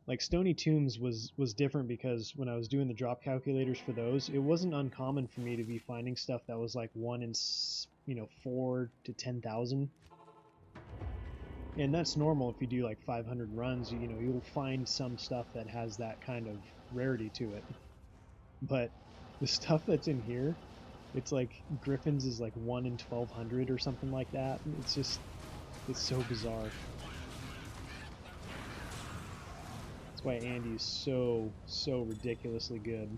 Like Stony Tombs was different because when I was doing the drop calculators for those, it wasn't uncommon for me to be finding stuff that was like 1 in 4 to 10,000. And that's normal if you do like 500 runs, you'll find some stuff that has that kind of rarity to it. But the stuff that's in here, it's like Griffin's is like 1 in 1,200 or something like that. It's so bizarre. That's why Andy is so ridiculously good.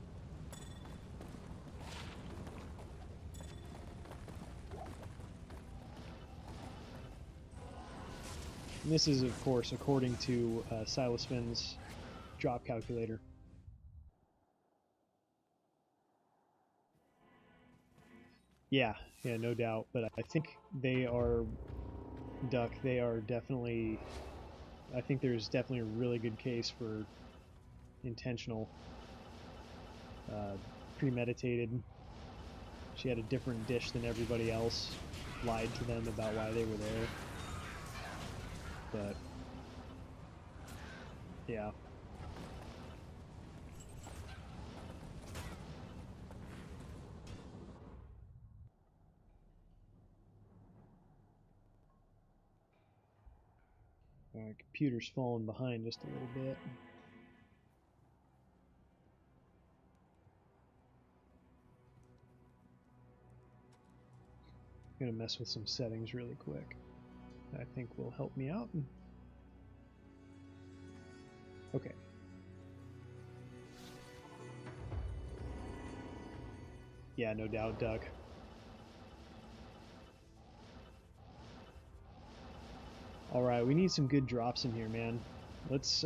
And this is, of course, according to Silas Finn's drop calculator. Yeah, no doubt. But I think they are, Duck, they are definitely, I think there's definitely a really good case for intentional, premeditated. She had a different dish than everybody else, lied to them about why they were there. But, yeah. My computer's falling behind just a little bit. I'm gonna mess with some settings really quick. I think will help me out. Okay. Yeah, no doubt, Doug. Alright, we need some good drops in here, man. Let's,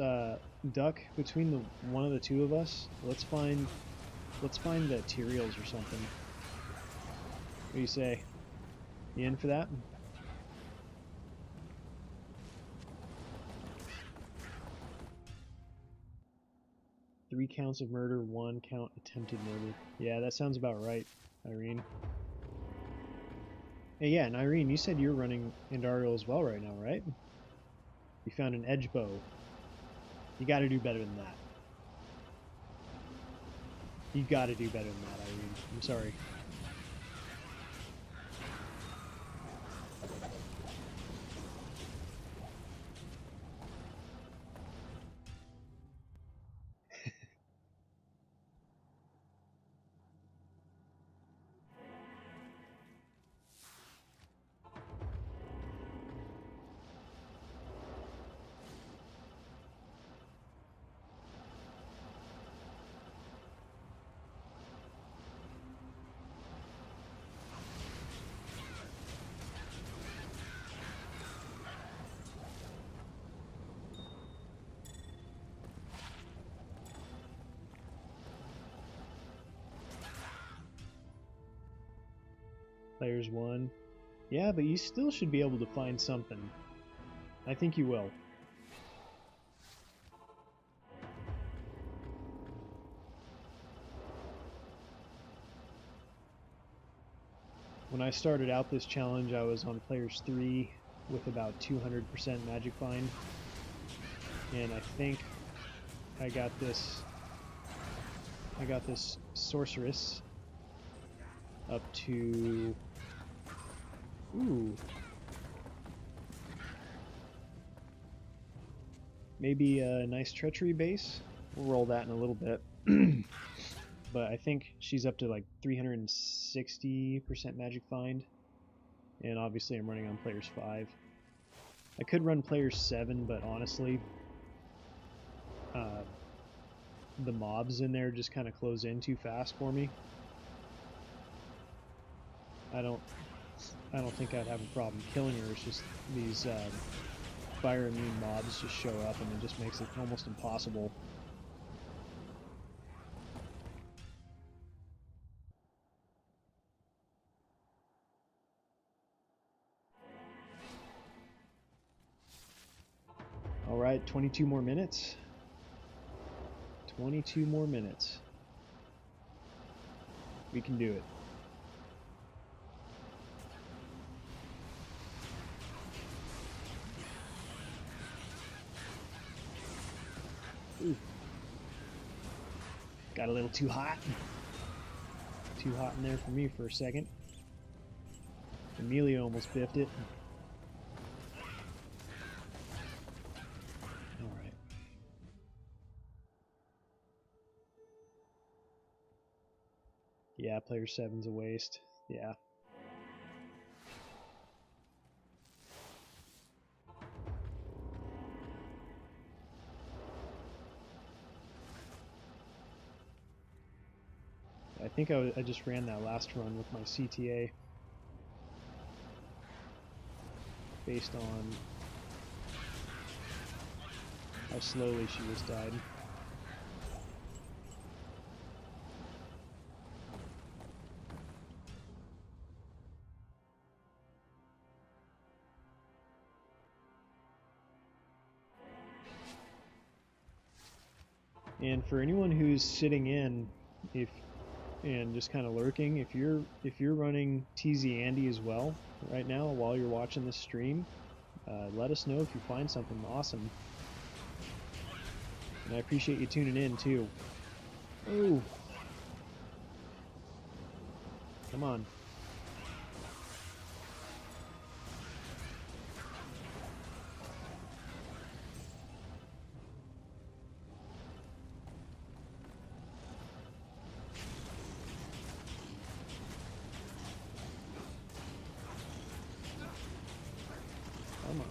Duck, between one of the two of us, let's find the Tyraels or something. What do you say? You in for that? Three counts of murder, 1 count attempted murder. Yeah, that sounds about right, Irene. Hey, yeah, and Irene, you said you're running Andariel as well right now, right? You found an edge bow. You gotta do better than that. You gotta do better than that, Irene. I'm sorry. Players 1. Yeah, but you still should be able to find something. I think you will. When I started out this challenge, I was on Players 3 with about 200% Magic Find. And I think I got this Sorceress up to... Ooh. Maybe a nice Treachery base. We'll roll that in a little bit. But I think she's up to like 360% Magic Find. And obviously I'm running on Players 5. I could run Players 7, but honestly, the mobs in there just kind of close in too fast for me. I don't think I'd have a problem killing her. It's just these fire immune mobs just show up and it just makes it almost impossible. Alright, 22 more minutes. 22 more minutes. We can do it. Ooh. Got a little too hot. Too hot in there for me for a second. Amelia almost biffed it. Alright. Yeah, player 7's a waste. Yeah. I think I just ran that last run with my CTA based on how slowly she just died. And for anyone who's sitting in, and just kind of lurking, if you're running TZ Andy as well right now while you're watching this stream, let us know if you find something awesome. And I appreciate you tuning in too. Oh, come on. Come on.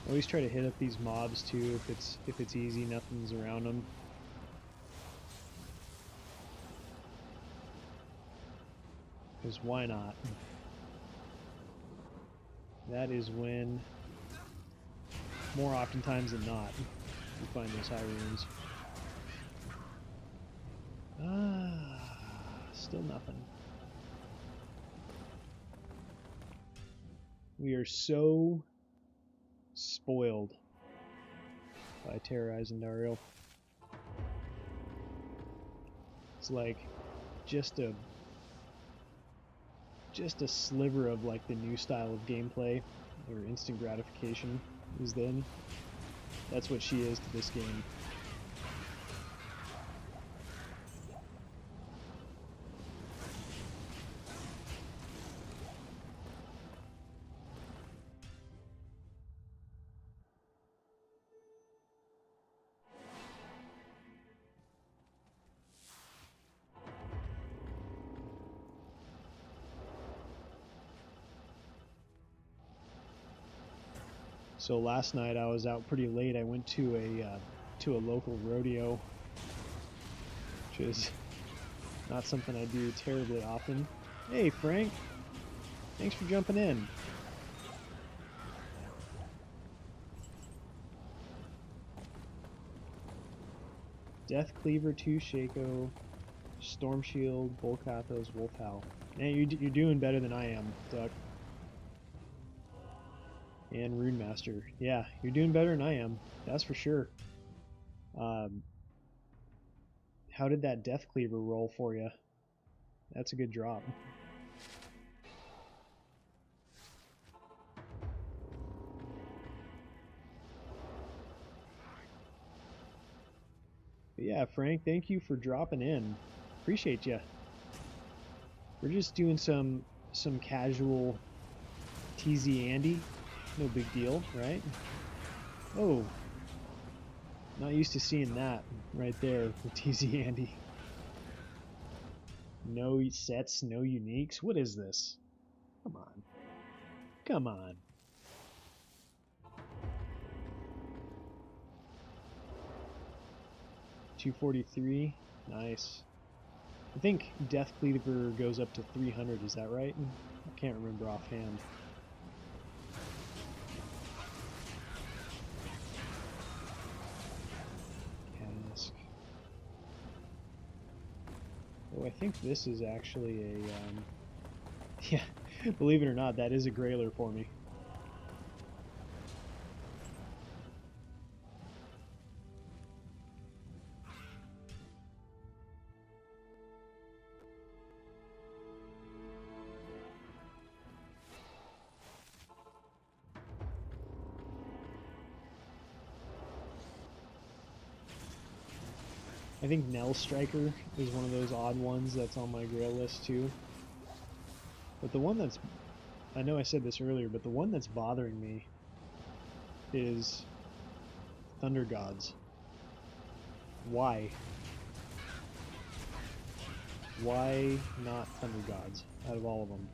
Always try to hit up these mobs too if it's easy, nothing's around them. Because why not? That is when, more oftentimes than not, you find those high runes. Still nothing. We are so spoiled by terrorizing Dario. It's like just a sliver of like the new style of gameplay or instant gratification is then. That's what she is to this game. So last night I was out pretty late. I went to a local rodeo, which is not something I do terribly often. Hey Frank, thanks for jumping in. Death Cleaver 2 Shaco, Storm Shield, Volcathos, Wolfhowl. Man, you're doing better than I am, Duck. And Rune Master. Yeah, you're doing better than I am. That's for sure. How did that Death Cleaver roll for you? That's a good drop. But yeah, Frank, thank you for dropping in. Appreciate you. We're just doing some casual TZ Andy. No big deal, right? Oh, not used to seeing that right there with TZ Andy. No sets, no uniques. What is this? Come on. Come on. $243. Nice. I think Death Cleaver goes up to 300, is that right? I can't remember offhand. Cask. Oh, I think this is actually a, yeah, believe it or not, that is a grailer for me. I think Nell Striker is one of those odd ones that's on my grail list too. But the one that's, I know I said this earlier, but the one that's bothering me is Thunder Gods. Why? Why not Thunder Gods out of all of them?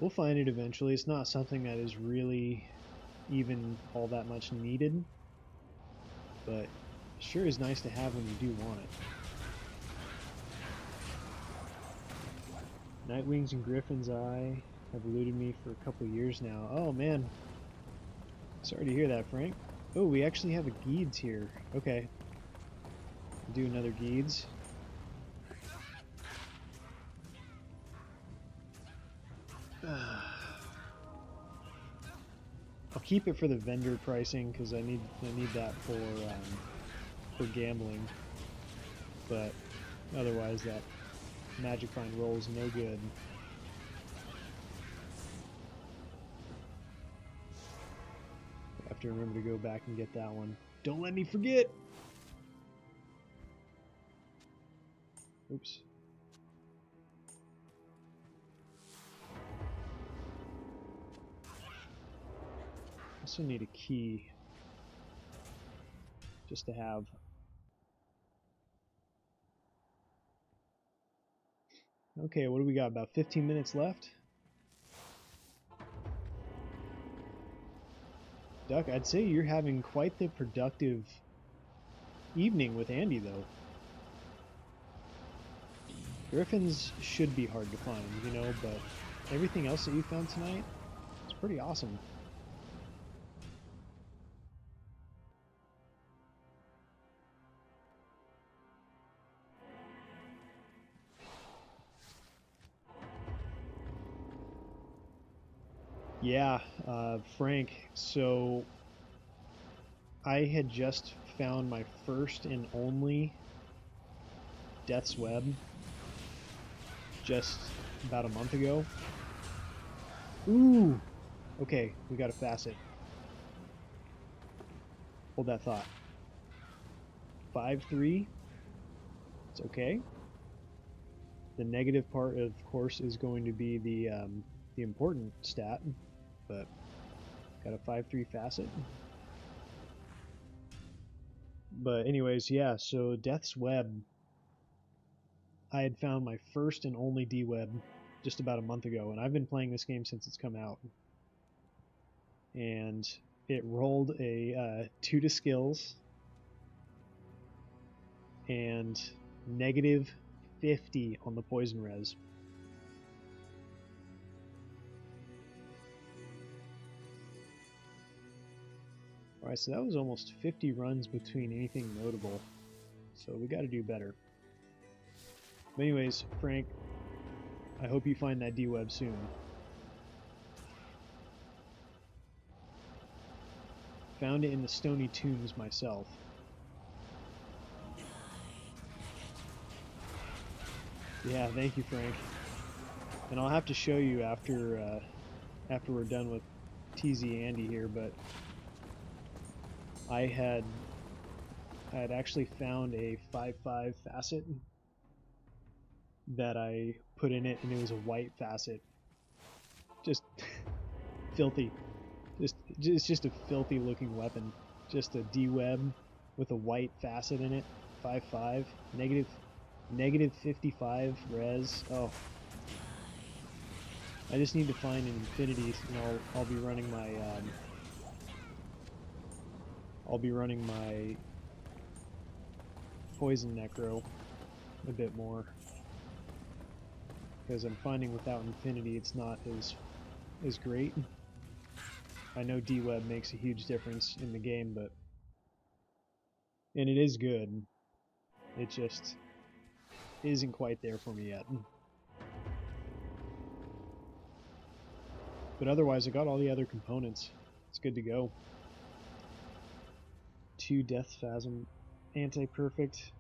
We'll find it eventually. It's not something that is really even all that much needed, but it sure is nice to have when you do want it. Nightwings and Griffin's Eye have eluded me for a couple years now. Oh man, sorry to hear that, Frank. Oh, we actually have a Geeds here. Okay, do another Geeds. I'll keep it for the vendor pricing because I need that for gambling. But otherwise, that Magic Find roll is no good. I have to remember to go back and get that one. Don't let me forget. Oops. Also need a key just to have. Okay, what do we got? About 15 minutes left? Duck, I'd say you're having quite the productive evening with Andy, though. Griffins should be hard to find, you know, but everything else that you found tonight is pretty awesome. Yeah, Frank, so I had just found my first and only Death's Web just about a month ago. Ooh! Okay, we got a facet. Hold that thought. 5-3. It's okay. The negative part, of course, is going to be the important stat, but got a 5-3 facet. But anyways, yeah, so Death's Web, I had found my first and only D-Web just about a month ago, and I've been playing this game since it's come out. And it rolled a 2 to skills and negative 50 on the poison res. Alright, so that was almost 50 runs between anything notable. So we got to do better. But anyways, Frank, I hope you find that D-Web soon. Found it in the Stony Tombs myself. Yeah, thank you, Frank. And I'll have to show you after we're done with TZ Andy here, but I had actually found a 5-5 facet that I put in it, and it was a white facet. Just filthy. It's just a filthy looking weapon. Just a D-Web with a white facet in it. 5-5. Negative 55 res. Oh. I just need to find an infinity, and I'll be running my poison necro a bit more, because I'm finding without infinity it's not as great. I know D-Web makes a huge difference in the game, and it is good. It just isn't quite there for me yet. But otherwise, I got all the other components. It's good to go. 2 Death Phasm, anti-perfect.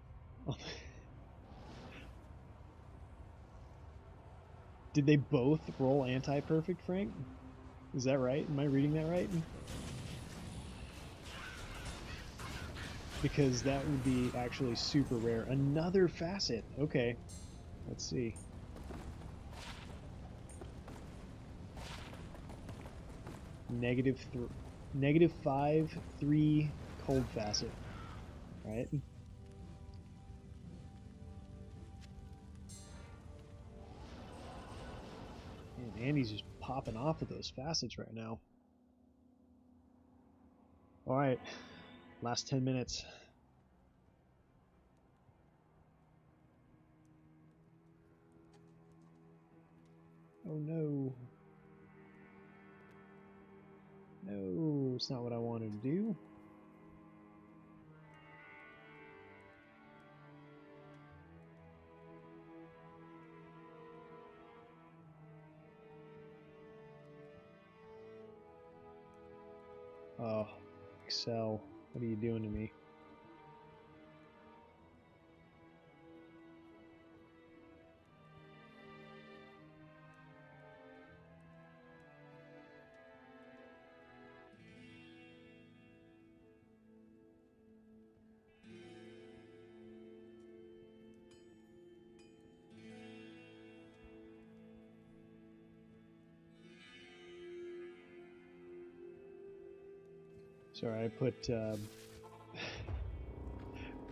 Did they both roll anti-perfect, Frank? Is that right? Am I reading that right? Because that would be actually super rare. Another facet. Okay. Let's see. Negative 5, 3 cold facet. Right? And Andy's just popping off with those facets right now. Alright. Last 10 minutes. Oh no. No, it's not what I wanted to do. Oh, Excel, what are you doing to me? Sorry, I put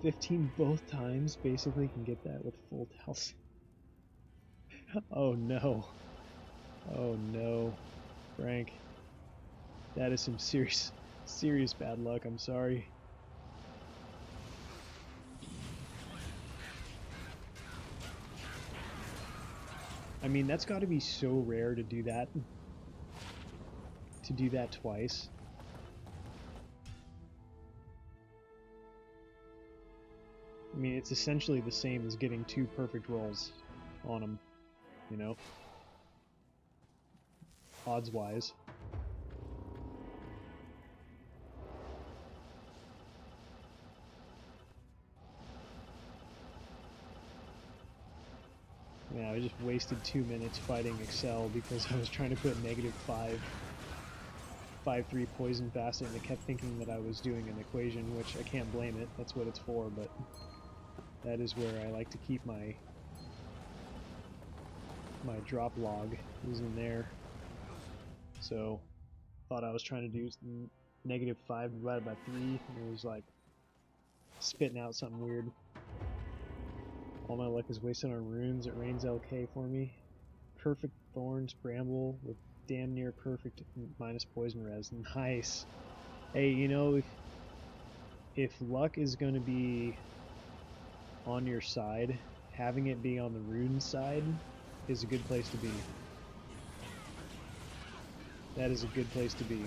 15 both times, basically can get that with full health. Oh no. Oh no. Frank. That is some serious bad luck, I'm sorry. I mean, that's gotta be so rare to do that. To do that twice. I mean, it's essentially the same as getting 2 perfect rolls on him, you know? Odds-wise. Yeah, I just wasted 2 minutes fighting Excel because I was trying to put -5. 5-3 poison facet, and it kept thinking that I was doing an equation, which I can't blame it. That's what it's for, but that is where I like to keep my drop log, is in there. So thought I was trying to do -5 divided by 3, and it was like spitting out something weird. All my luck is wasted on runes. It rains LK for me. Perfect thorns, bramble with damn near perfect minus poison res. Nice. Hey, you know, if luck is going to be on your side, having it be on the rune side is a good place to be. That is a good place to be.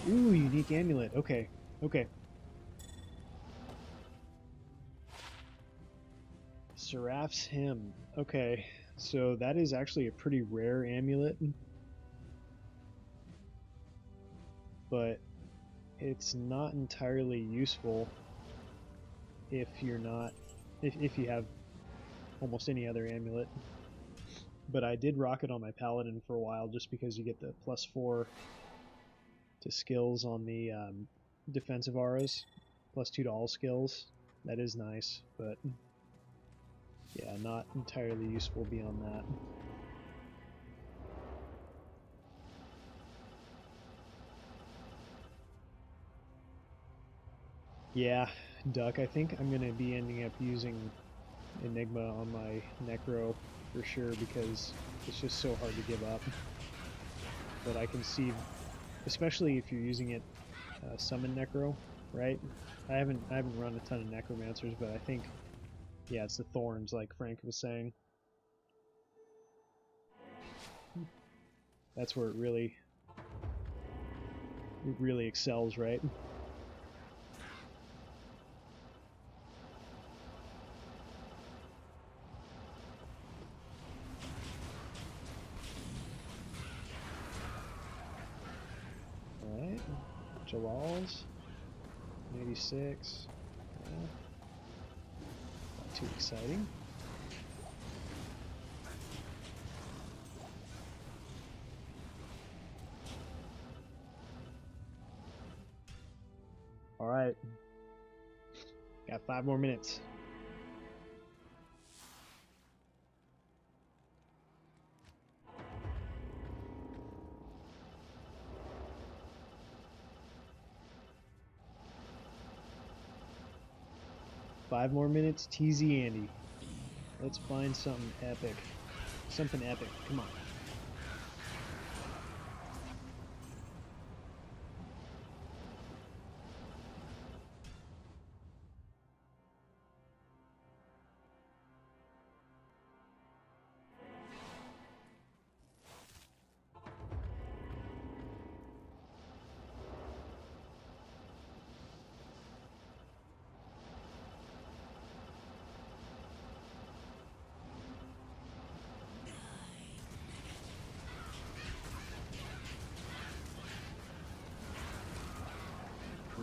Ooh, unique amulet. Okay, okay. Seraph's Hymn. Okay, so that is actually a pretty rare amulet, but it's not entirely useful if you're not, if you have almost any other amulet. But I did rock it on my Paladin for a while just because you get the +4 to skills on the defensive auras, +2 to all skills. That is nice, but yeah, not entirely useful beyond that. Yeah, Duck, I think I'm going to be ending up using Enigma on my Necro for sure because it's just so hard to give up. But I can see, especially if you're using it summon Necro, right? I haven't run a ton of Necromancers, but I think, yeah, it's the Thorns, like Frank was saying. That's where it really excels, right? Alright, Jalal's 86. Yeah. Not too exciting. Alright. Got 5 more minutes. Five more minutes, TZ Andy. Let's find something epic. Something epic, come on.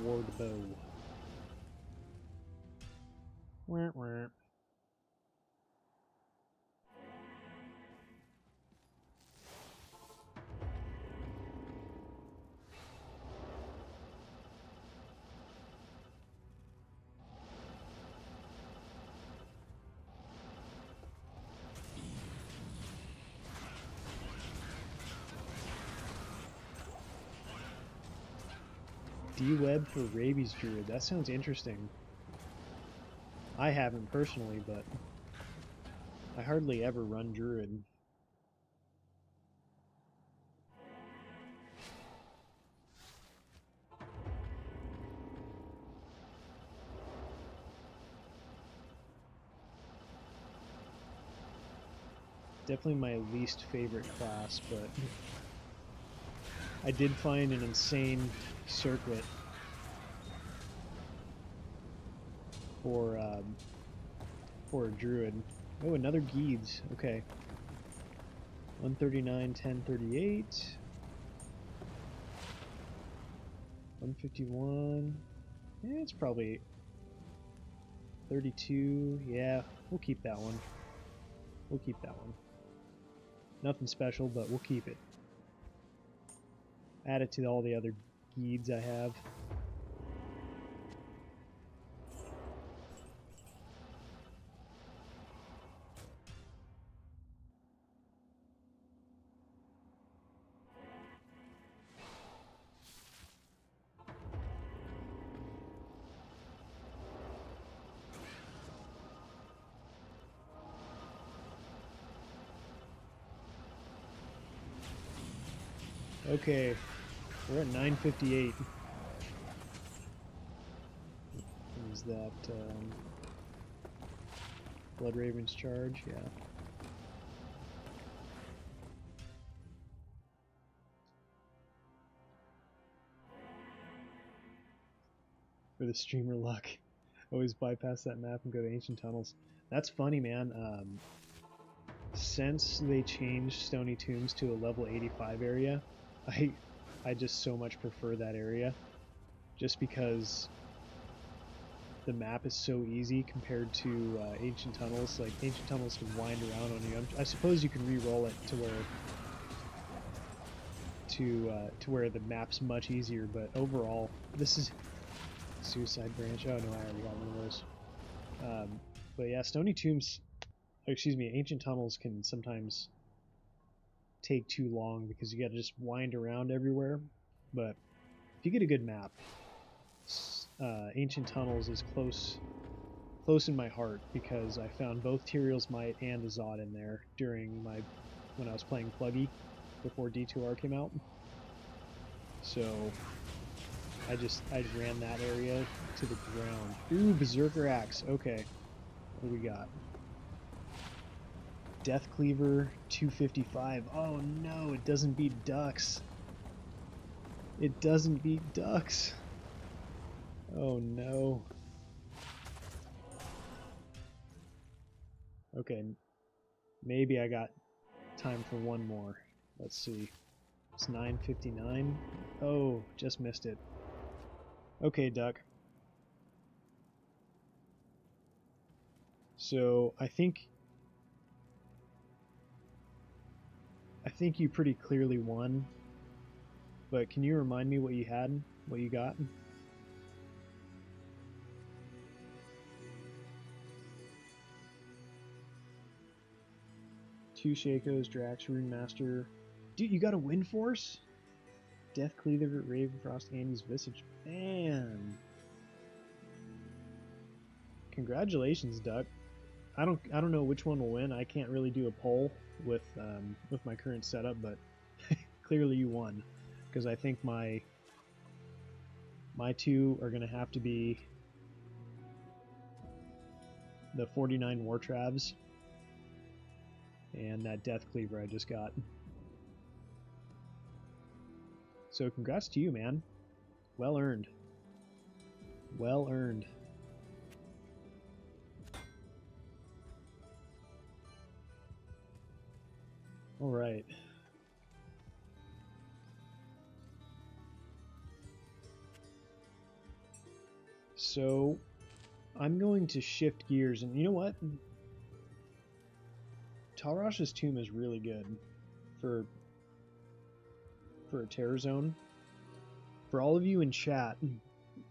Ward bow. Wah, wah. D-Web for Rabies Druid. That sounds interesting. I haven't personally, but I hardly ever run Druid. Definitely my least favorite class, but I did find an insane circlet for a Druid. Oh, another Geeds. Okay. 139, 1038. 151. Yeah, it's probably 32. Yeah, we'll keep that one. We'll keep that one. Nothing special, but we'll keep it. Add it to all the other guides I have. Okay, we're at 958. Is that Blood Raven's charge? Yeah. For the streamer luck. Always bypass that map and go to Ancient Tunnels. That's funny, man. Since they changed Stony Tombs to a level 85 area, I just so much prefer that area. Just because the map is so easy compared to Ancient Tunnels. Like, Ancient Tunnels can wind around on you. I suppose you can re-roll it to where the map's much easier, but overall, this is Suicide Branch. Oh no, I already got one of those. But yeah, Stony Tombs, excuse me, Ancient Tunnels can sometimes take too long because you got to just wind around everywhere. But if you get a good map, Ancient Tunnels is close in my heart because I found both Tyrael's Might and Azad in there when I was playing Pluggy before D2R came out. So I ran that area to the ground. Ooh, Berserker Axe. Okay, what do we got? Death Cleaver 255. Oh no, it doesn't beat Ducks. It doesn't beat Ducks. Oh no. Okay, maybe I got time for one more. Let's see. It's 9:59. Oh, just missed it. Okay, Duck. So I think you pretty clearly won. But can you remind me what you had? What you got? Two Shakos, Drax, Rune Master. Dude, you got a Wind Force? Death Cleaver, Ravenfrost, Andy's Visage. Man. Congratulations, Duck. I don't know which one will win. I can't really do a poll with my current setup, but clearly you won, because I think my two are gonna have to be the 49 War Travs and that Death Cleaver I just got. So congrats to you, man. Well earned. Well earned. All right. So I'm going to shift gears, and you know what? Talrash's Tomb is really good for a terror zone. For all of you in chat,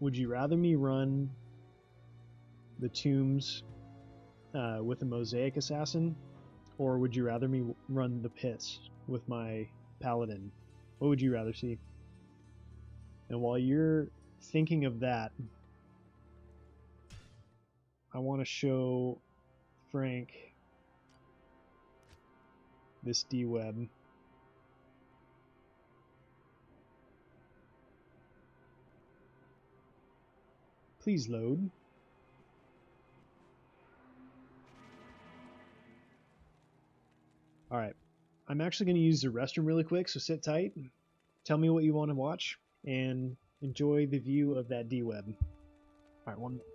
would you rather me run the tombs with a Mosaic Assassin, or would you rather me run the pits with my Paladin? What would you rather see? And while you're thinking of that, I want to show Frank this D-Web. Please load. Alright, I'm actually going to use the restroom really quick, so sit tight. Tell me what you want to watch, and enjoy the view of that D-Web. Alright, one more.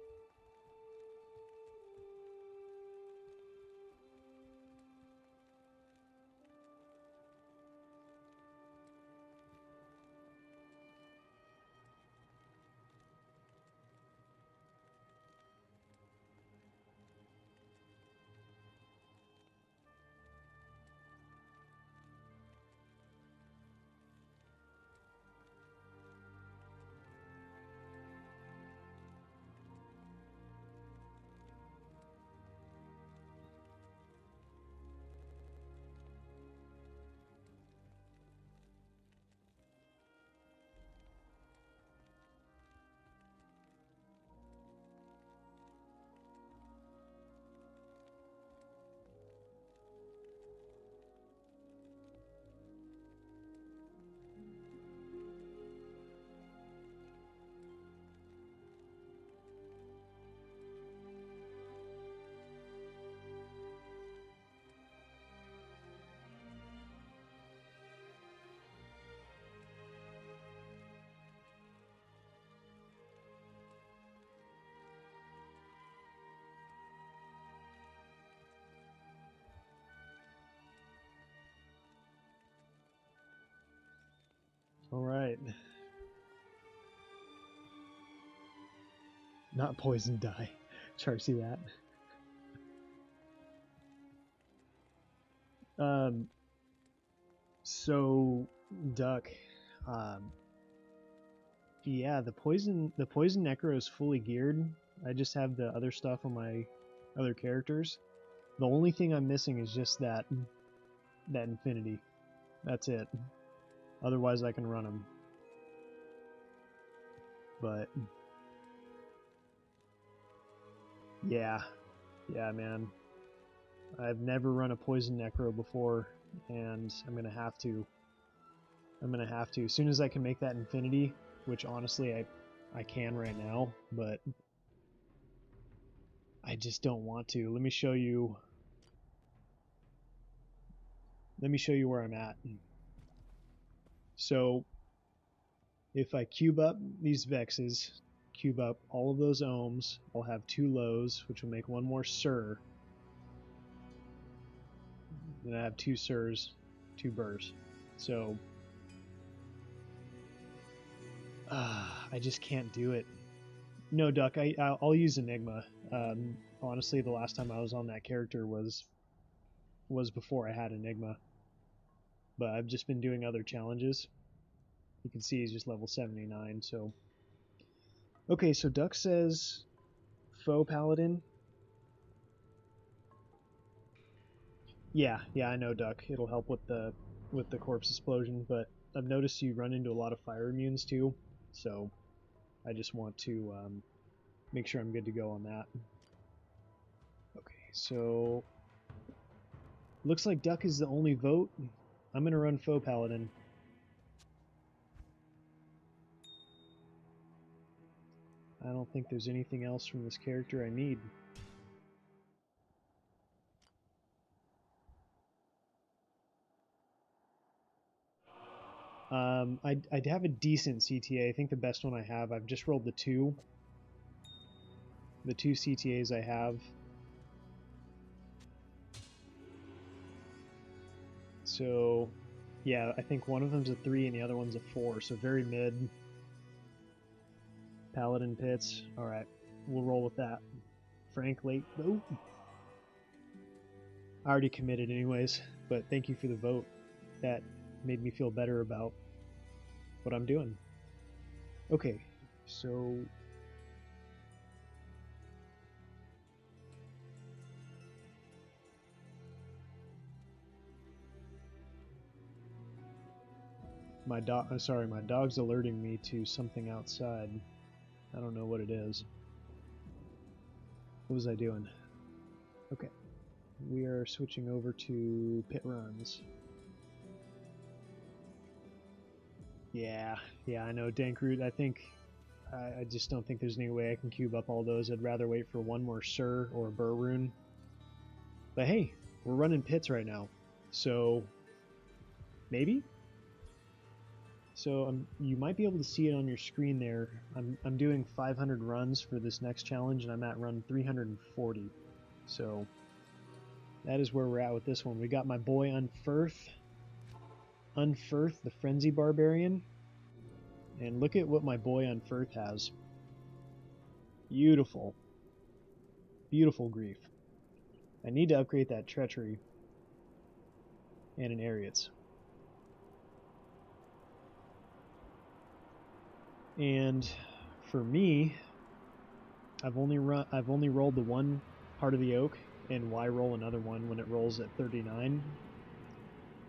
Alright. Not poison die. Char, see that? So Duck, yeah, the poison necro is fully geared. I just have the other stuff on my other characters. The only thing I'm missing is just that infinity. That's it. Otherwise I can run them. But yeah, man. I've never run a poison necro before, and I'm gonna have to. As soon as I can make that infinity, which honestly I can right now, but I just don't want to. Let me show you where I'm at. So if I cube up these vexes, cube up all of those ohms, I'll have 2 lows, which will make one more sur. Then I have 2 surs, 2 burrs. So I just can't do it. No, Duck, I'll use Enigma. Honestly, the last time I was on that character was before I had Enigma. But I've just been doing other challenges. You can see he's just level 79, so... Okay, so Duck says faux Paladin. Yeah, I know, Duck. It'll help with the corpse explosion, but I've noticed you run into a lot of fire immunes too, so I just want to make sure I'm good to go on that. Okay, so looks like Duck is the only vote. I'm gonna run faux Paladin. I don't think there's anything else from this character I need. I'd have a decent CTA. I think the best one I have, I've just rolled the two CTAs I have. So, yeah, I think one of them's a 3 and the other one's a 4, so very mid. Paladin pits. Alright, we'll roll with that. Frank late vote. I already committed anyways, but thank you for the vote. That made me feel better about what I'm doing. Okay, so... my dog's alerting me to something outside. I don't know what it is. What was I doing? Okay. We are switching over to pit runs. Yeah, I know, Dankroot. I think I just don't think there's any way I can cube up all those. I'd rather wait for one more Sur or Burr rune. But hey, we're running pits right now, so maybe. So you might be able to see it on your screen there. I'm doing 500 runs for this next challenge, and I'm at run 340. So that is where we're at with this one. We got my boy Unferth, the Frenzy Barbarian. And look at what my boy Unferth has. Beautiful. Beautiful grief. I need to upgrade that Treachery and an Ariats. And for me, I've only rolled the one Heart of the Oak, and why roll another one when it rolls at 39?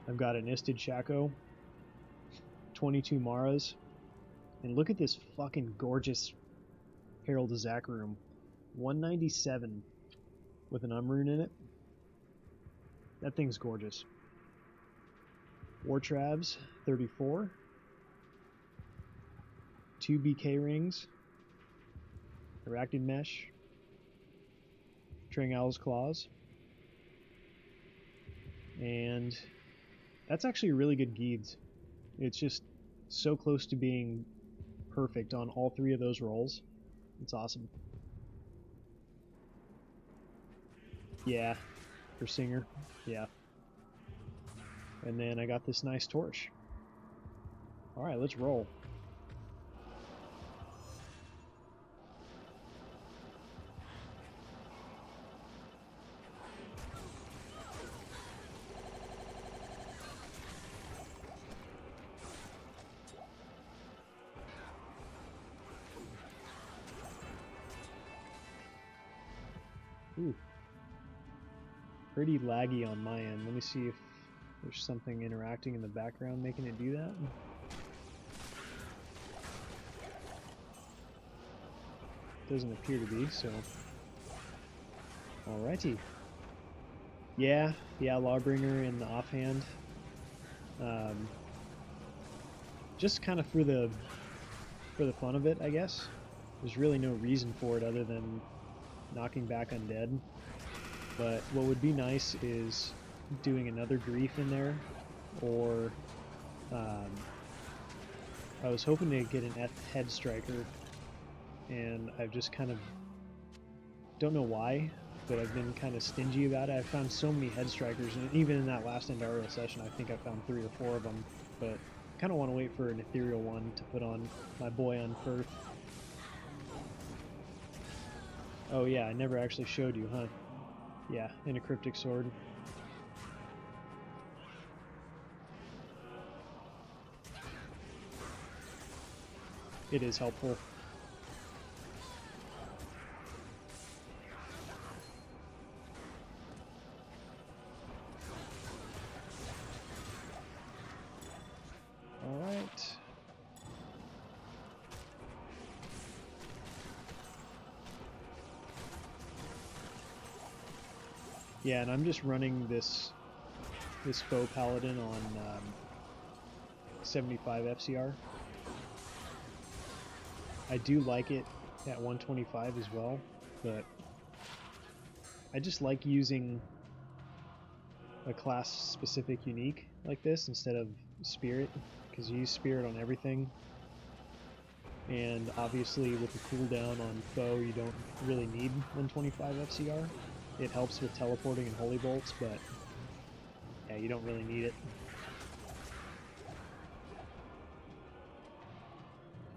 I've got an Istid Shaco, 22 Maras, and look at this fucking gorgeous Herald of Zakarum, 197 with an Umrune in it. That thing's gorgeous. War Travs, 34. 2 BK rings, Arachnid Mesh, Trang Owl's Claws, and that's actually a really good Geeds. It's just so close to being perfect on all 3 of those rolls. It's awesome. Yeah, for Singer, yeah. And then I got this nice torch. Alright, let's roll. Ooh. Pretty laggy on my end. Let me see if there's something interacting in the background making it do that. Doesn't appear to be, so... Alrighty. Yeah, Lawbringer in the offhand. Just kind of for the fun of it, I guess. There's really no reason for it other than knocking back undead. But what would be nice is doing another grief in there, or I was hoping to get an head striker, and I've just kind of don't know why, but I've been kind of stingy about it. I've found so many head strikers, and even in that last Endario session, I think I found 3 or 4 of them. But kind of want to wait for an ethereal one to put on my boy on Firth. Oh yeah, I never actually showed you, huh? Yeah, in a cryptic sword. It is helpful. Alright. Yeah, and I'm just running this faux Paladin on 75 FCR. I do like it at 125 as well, but I just like using a class-specific unique like this instead of Spirit, because you use Spirit on everything, and obviously with the cooldown on foe you don't really need 125 FCR. It helps with teleporting and holy bolts, but yeah, you don't really need it.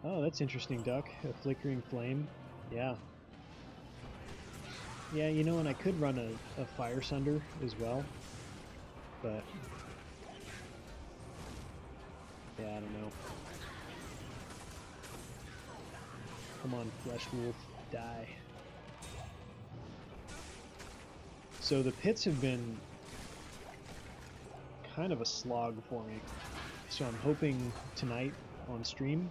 Oh, that's interesting, Duck. A flickering flame. Yeah. Yeah, you know, and I could run a Fire Sunder as well, but yeah, I don't know. Come on, Flesh Wolf, die. So the pits have been kind of a slog for me, so I'm hoping tonight on stream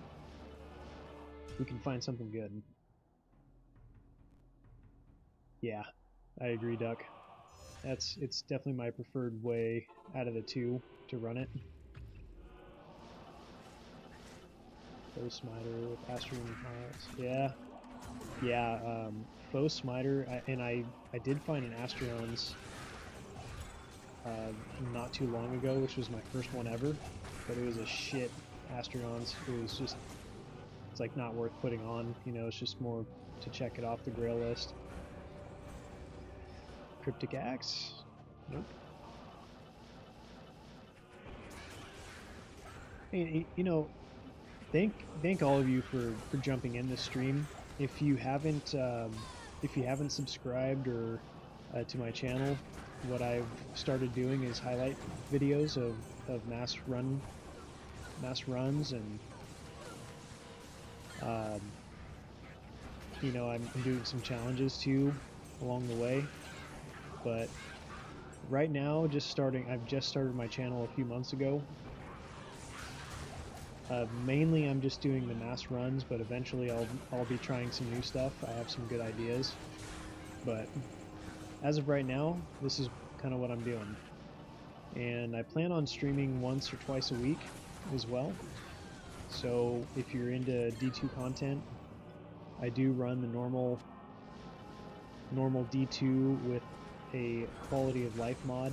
we can find something good. Yeah, I agree, Duck. It's definitely my preferred way out of the two to run it. Foe Smiter with Astrium Piles. Yeah, Foe Smiter, I did find an Astrion's not too long ago, which was my first one ever, but it was a shit Astrion's. It was just, it's like not worth putting on, you know, it's just more to check it off the grail list. Cryptic Axe? Nope. Hey, you know, thank all of you for jumping in this stream. If you haven't subscribed or to my channel, what I've started doing is highlight videos of mass runs, and you know, I'm doing some challenges too along the way. But right now, I've just started my channel a few months ago. Mainly I'm just doing the mass runs, but eventually I'll be trying some new stuff. I have some good ideas, but as of right now, this is kind of what I'm doing. And I plan on streaming once or twice a week as well. So if you're into D2 content, I do run the normal D2 with a quality of life mod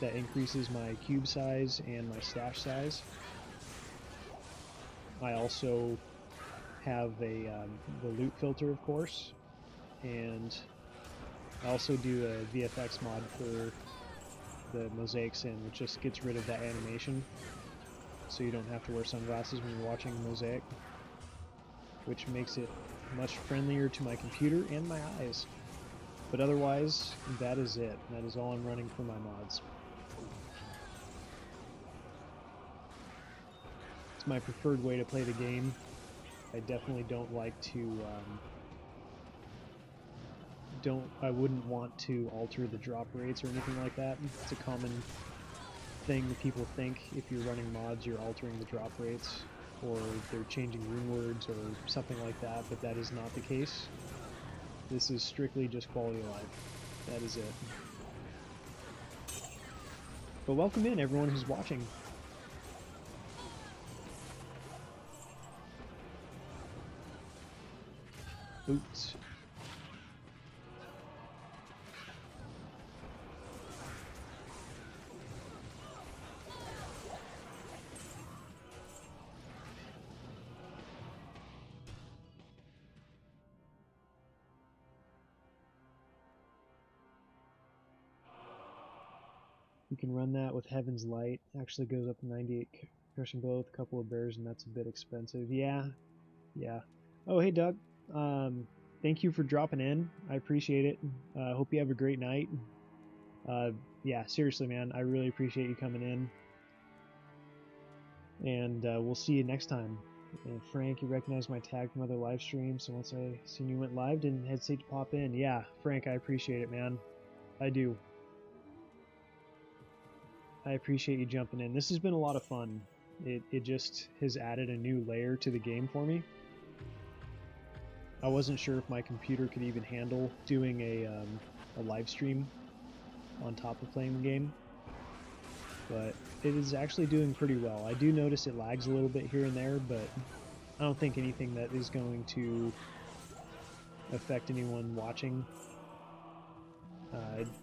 that increases my cube size and my stash size. I also have the loot filter, of course, and I also do a VFX mod for the Mosaic Sin, which just gets rid of that animation. so you don't have to wear sunglasses when you're watching Mosaic, which makes it much friendlier to my computer and my eyes. But otherwise, that is it. That is all I'm running for my mods. It's my preferred way to play the game. I definitely don't like to, I wouldn't want to alter the drop rates or anything like that. It's a common thing that people think if you're running mods, you're altering the drop rates, or they're changing rune words or something like that, but that is not the case. This is strictly just quality of life. That is it. But welcome in everyone who's watching. Oops. You can run that with Heaven's Light. Actually goes up to 98 crushing blow with a couple of bears, and that's a bit expensive. Yeah. Oh, hey Doug. Thank you for dropping in. I appreciate it. Hope you have a great night. Yeah, seriously, man. I really appreciate you coming in. And we'll see you next time. And Frank, you recognize my tag from other live streams, so once I seen you went live, didn't hesitate to pop in. Yeah, Frank, I appreciate it, man. I do. I appreciate you jumping in. This has been a lot of fun. It just has added a new layer to the game for me. I wasn't sure if my computer could even handle doing a live stream on top of playing the game, but it is actually doing pretty well. I do notice it lags a little bit here and there, but I don't think anything that is going to affect anyone watching.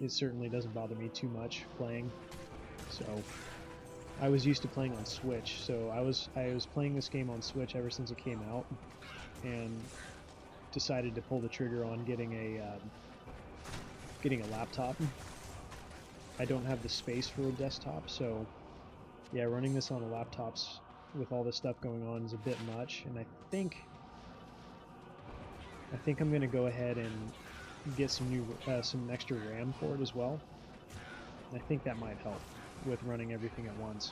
It certainly doesn't bother me too much playing. So I was used to playing on Switch, so I was playing this game on Switch ever since it came out, and decided to pull the trigger on getting a laptop. I don't have the space for a desktop, so yeah, running this on a laptop's with all this stuff going on is a bit much, and I think I'm gonna go ahead and get some extra RAM for it as well. I think that might help with running everything at once,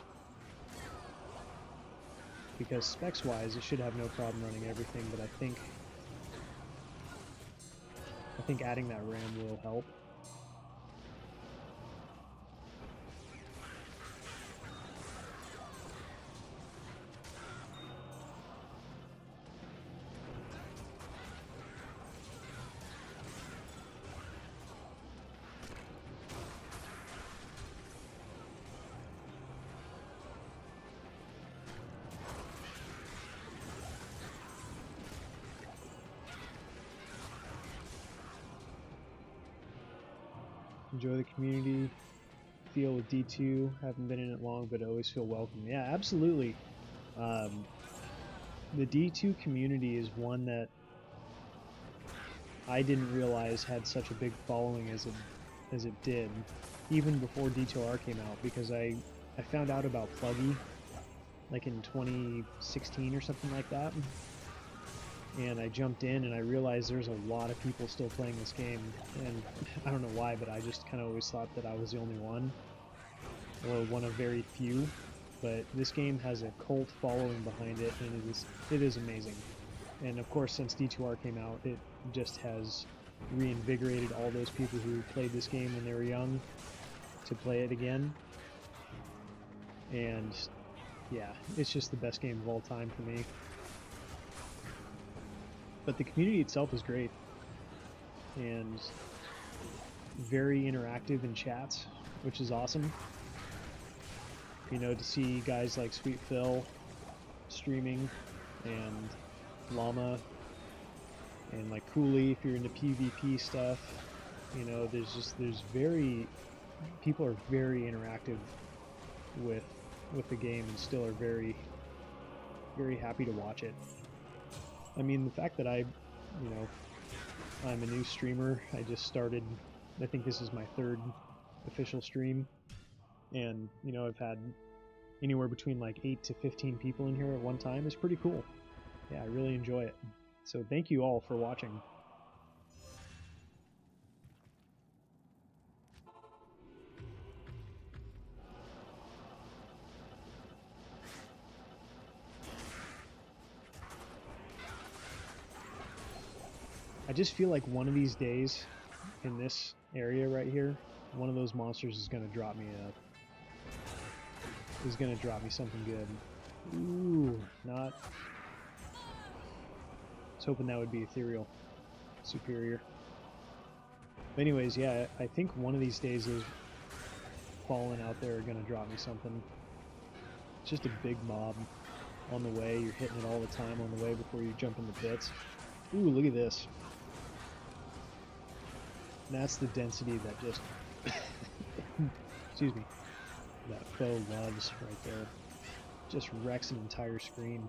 because specs wise it should have no problem running everything, but I think adding that RAM will help. Enjoy the community feel with D2. Haven't been in it long, but always feel welcome. Yeah, absolutely. The D2 community is one that I didn't realize had such a big following as it did, even before D2R came out, because I found out about Pluggy like in 2016 or something like that. And I jumped in and I realized there's a lot of people still playing this game, and I don't know why, but I just kind of always thought that I was the only one, or one of very few. But this game has a cult following behind it, and it is amazing. And of course, since D2R came out, it just has reinvigorated all those people who played this game when they were young to play it again. And yeah, it's just the best game of all time for me. But the community itself is great, and very interactive in chats, which is awesome. You know, to see guys like Sweet Phil streaming, and Llama, and like Cooley if you're into PvP stuff. You know, people are very interactive with the game, and still are very, very happy to watch it. I mean, the fact that I'm a new streamer. I just started, I think this is my third official stream, and, you know, I've had, anywhere between like 8 to 15 people in here at one time is pretty cool. Yeah, I really enjoy it. So thank you all for watching. I just feel like one of these days in this area right here, one of those monsters is going to drop me something good. Ooh, not. I was hoping that would be ethereal, superior. But anyways, yeah, I think one of these days those fallen out there are going to drop me something. It's just a big mob on the way. You're hitting it all the time on the way before you jump in the pits. Ooh, look at this. That's the density that just excuse me, that foe loves right there. Just wrecks an entire screen.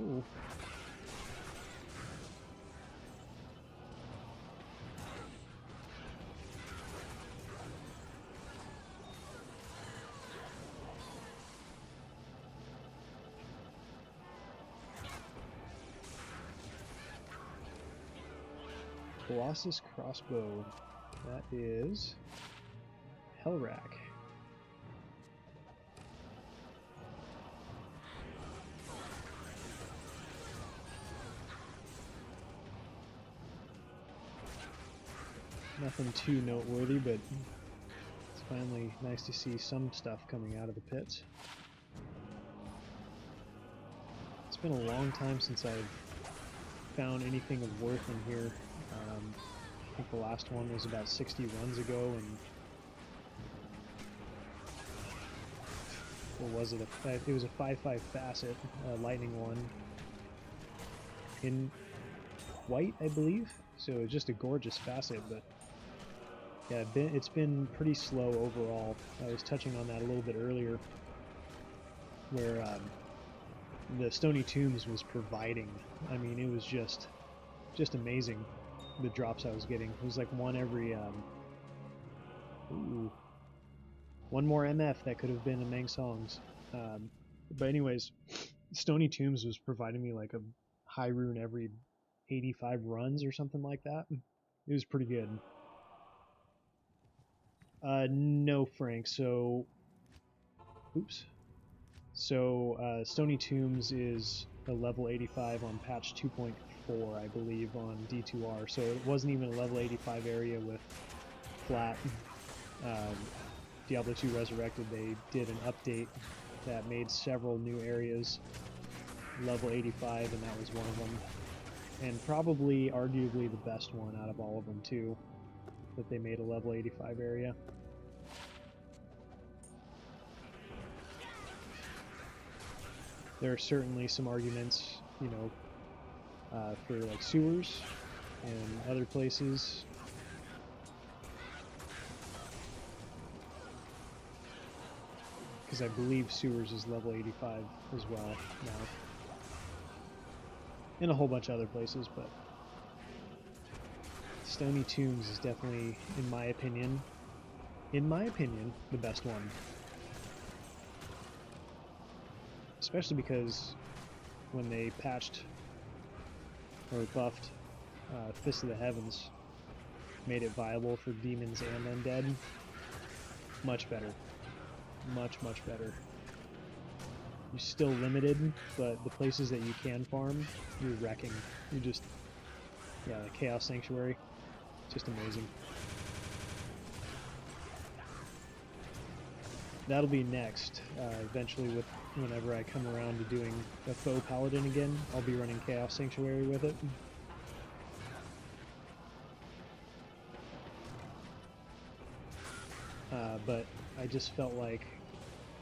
Ooh. Colossus crossbow. That is Hellrack. Nothing too noteworthy, but it's finally nice to see some stuff coming out of the pits. It's been a long time since I've found anything of worth in here. I think the last one was about 60 runs ago, and what was it? It was a 5/5 facet, lightning one in white, I believe. So it's just a gorgeous facet, but yeah, it's been pretty slow overall. I was touching on that a little bit earlier, where the Stony Tombs was providing. I mean, it was just amazing, the drops I was getting. It was like one every ooh, one more MF that could have been Amang Songs. But anyways, Stony Tombs was providing me like a high rune every 85 runs or something like that. It was pretty good. No, Frank. So, oops. So, Stony Tombs is a level 85 on patch 2.4, I believe, on D2R. So it wasn't even a level 85 area with flat. Diablo 2 Resurrected, they did an update that made several new areas level 85, and that was one of them. And probably, arguably, the best one out of all of them, too, that they made a level 85 area. There are certainly some arguments, you know, for like sewers and other places. Because I believe sewers is level 85 as well now. And a whole bunch of other places, but Stony Tombs is definitely, in my opinion, the best one. Especially because when they patched or buffed Fist of the Heavens, made it viable for demons and undead, much better. Much, much better. You're still limited, but the places that you can farm, you're wrecking. You just, yeah, the Chaos Sanctuary, just amazing. That'll be next, eventually, with whenever I come around to doing a faux Paladin again. I'll be running Chaos Sanctuary with it. but I just felt like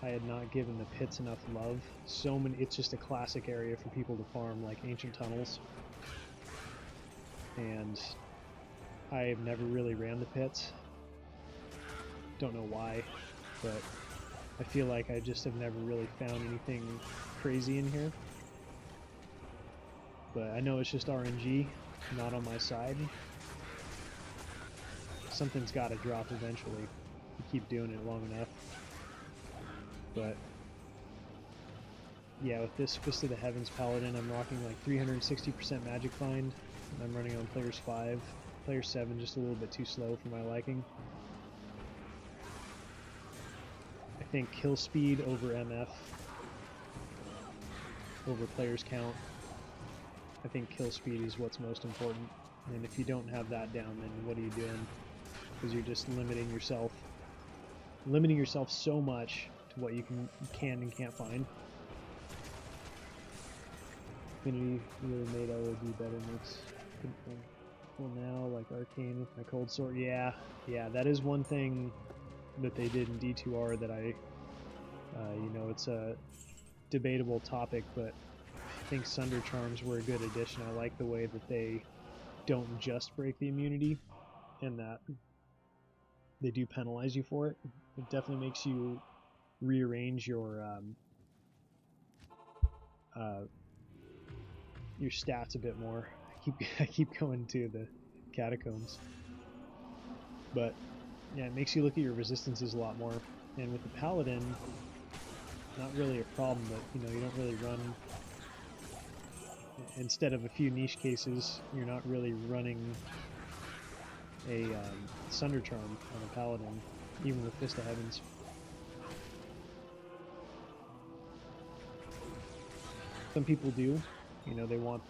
I had not given the pits enough love. It's just a classic area for people to farm, like ancient tunnels. And I have never really ran the pits. Don't know why, but I feel like I just have never really found anything crazy in here. But I know it's just RNG, not on my side. Something's got to drop eventually. You keep doing it long enough. But yeah, with this Fist of the Heavens Paladin, I'm rocking like 360% Magic Find. I'm running on Players 5. Player 7 just a little bit too slow for my liking. I think kill speed over MF, over players count. I think kill speed is what's most important. And if you don't have that down, then what are you doing? Because you're just limiting yourself so much to what you can and can't find. Infinity really made LOD better, makes good thing. Well, now, like Arcane with my Cold Sword, yeah, that is one thing that they did in D2R that I, you know, it's a debatable topic, but I think Sunder Charms were a good addition. I like the way that they don't just break the immunity, and that they do penalize you for it. It definitely makes you rearrange your stats a bit more. I keep going to the catacombs, but yeah, it makes you look at your resistances a lot more. And with the Paladin, not really a problem, but you know, you don't really run. Instead of a few niche cases, you're not really running a Sunder Charm on a Paladin, even with Fist of Heavens. Some people do, you know, they want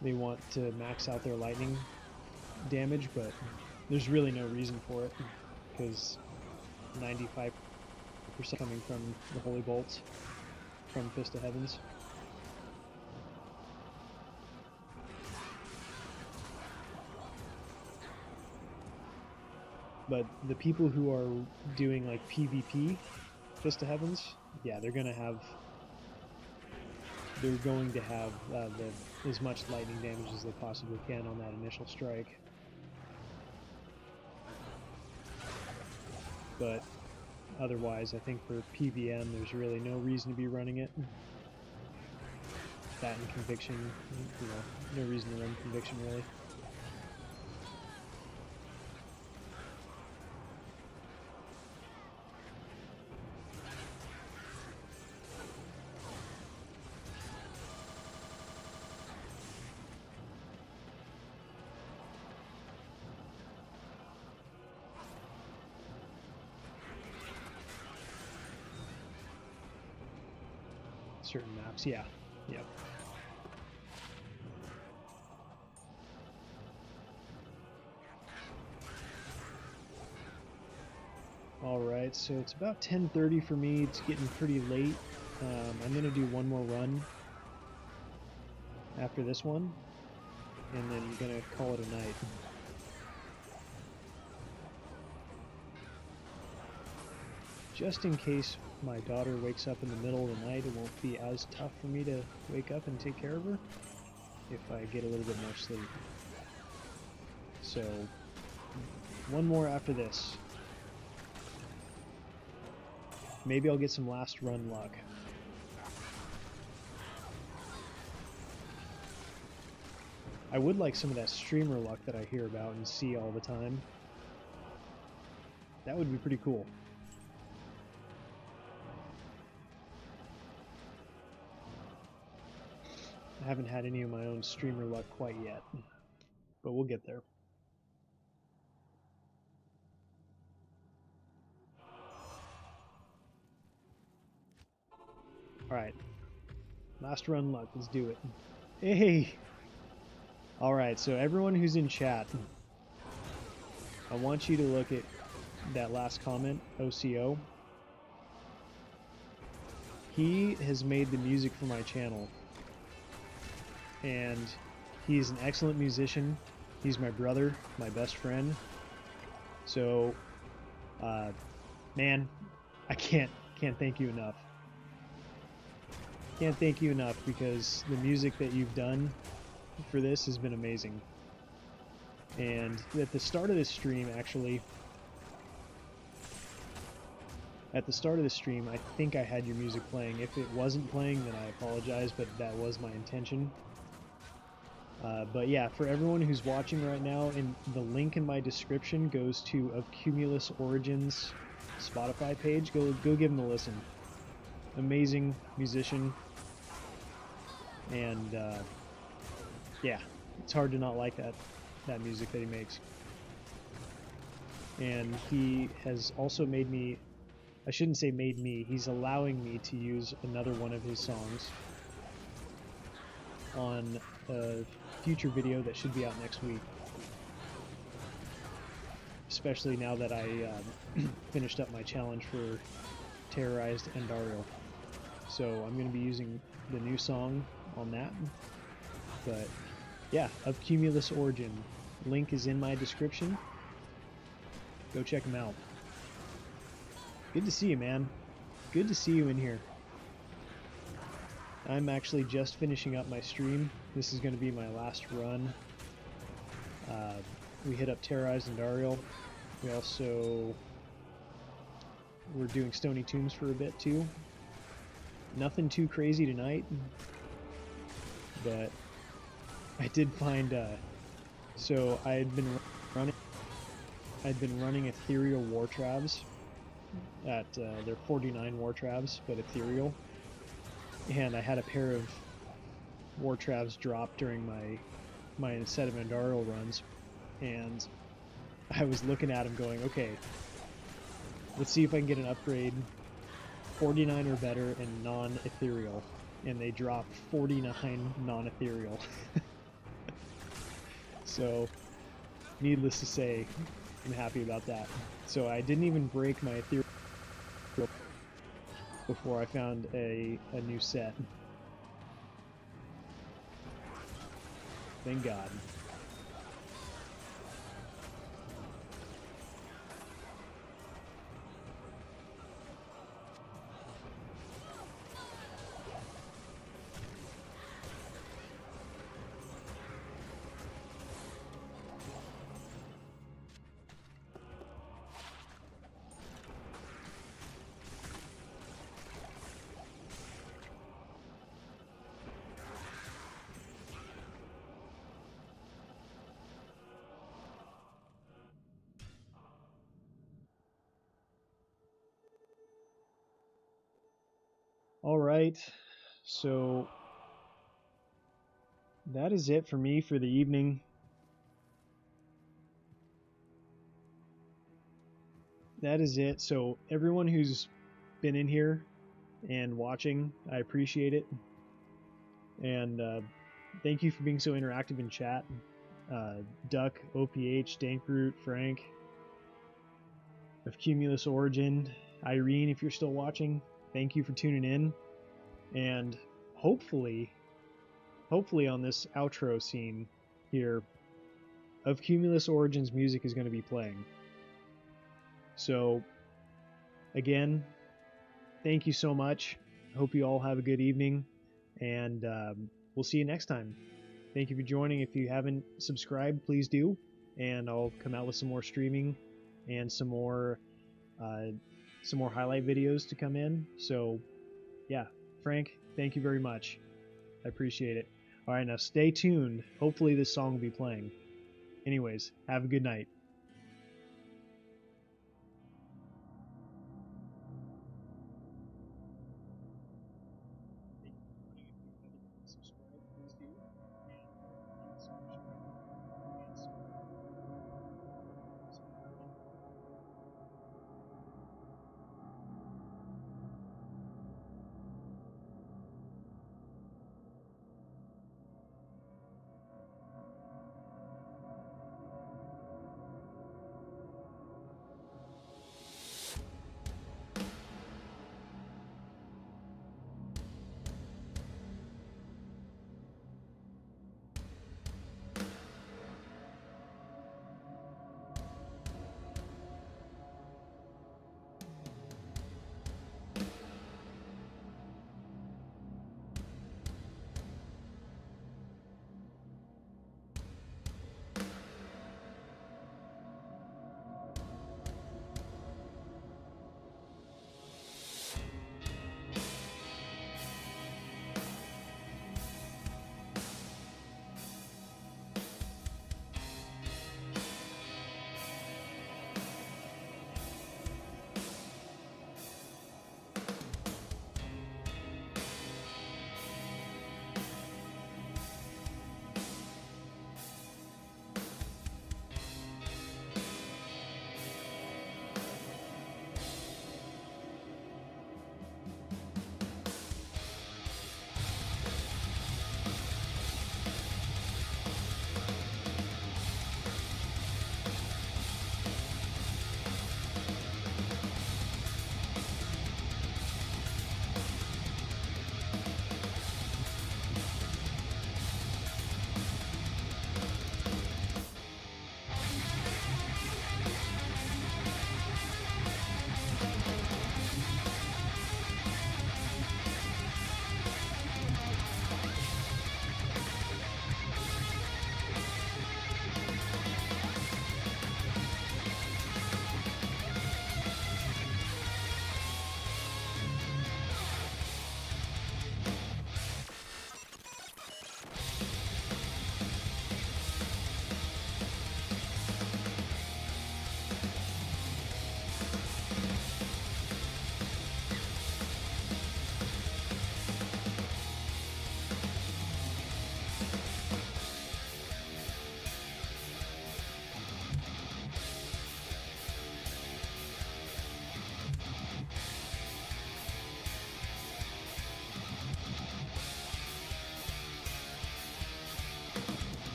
they want to max out their lightning damage, but there's really no reason for it, because 95% coming from the Holy Bolts from Fist of Heavens. But the people who are doing like PvP Fist of Heavens, yeah, they're going to have as much lightning damage as they possibly can on that initial strike. But otherwise, I think for PVM, there's really no reason to be running it. That and Conviction, you know, no reason to run Conviction really. Certain maps, yeah. Yep. Alright, so it's about 10:30 for me. It's getting pretty late. I'm going to do one more run after this one, and then I'm going to call it a night. Just in case my daughter wakes up in the middle of the night, it won't be as tough for me to wake up and take care of her if I get a little bit more sleep. So, one more after this. Maybe I'll get some last run luck. I would like some of that streamer luck that I hear about and see all the time. That would be pretty cool. I haven't had any of my own streamer luck quite yet, but we'll get there. Alright, last run luck, let's do it. Hey! Alright, so everyone who's in chat, I want you to look at that last comment, OCO. He has made the music for my channel, and he's an excellent musician. He's my brother, my best friend. So, man, I can't thank you enough. Can't thank you enough, because the music that you've done for this has been amazing. And at the start of this stream, actually, I think I had your music playing. If it wasn't playing, then I apologize, but that was my intention. But yeah, for everyone who's watching right now, the link in my description goes to Of Cumulus Origins Spotify page. Go give him a listen. Amazing musician, and yeah, it's hard to not like that music that he makes. And he has also made me, I shouldn't say made me, he's allowing me to use another one of his songs on a future video that should be out next week. Especially now that I finished up my challenge for Terrorized Andariel. So I'm going to be using the new song on that. But yeah, Of Cumulus Origin. Link is in my description. Go check him out. Good to see you, man. Good to see you in here. I'm actually just finishing up my stream. This is going to be my last run. We hit up Terrorized Andariel. We also were doing Stony Tombs for a bit too. Nothing too crazy tonight, but I did find. So I'd been running ethereal war trabs at they're 49 war trabs, but ethereal, and I had a pair of war trabs drop during my set of Andariel runs, and I was looking at them going, okay, let's see if I can get an upgrade 49 or better and non-ethereal, and they dropped 49 non-ethereal. So needless to say, I'm happy about that. So I didn't even break my ethereal before I found a new set. Thank God. All right, so that is it for me for the evening. That is it. So everyone who's been in here and watching, I appreciate it. And thank you for being so interactive in chat. Duck, OPH, Dankroot, Frank, of Cumulus Origin, Irene, if you're still watching, thank you for tuning in. And hopefully on this outro scene here, Of Cumulus Origins music is going to be playing. So again, thank you so much. Hope you all have a good evening, and we'll see you next time. Thank you for joining. If you haven't subscribed, please do, and I'll come out with some more streaming and some more highlight videos to come in. So yeah, Frank, thank you very much. I appreciate it. All right, now stay tuned. Hopefully this song will be playing. Anyways, have a good night.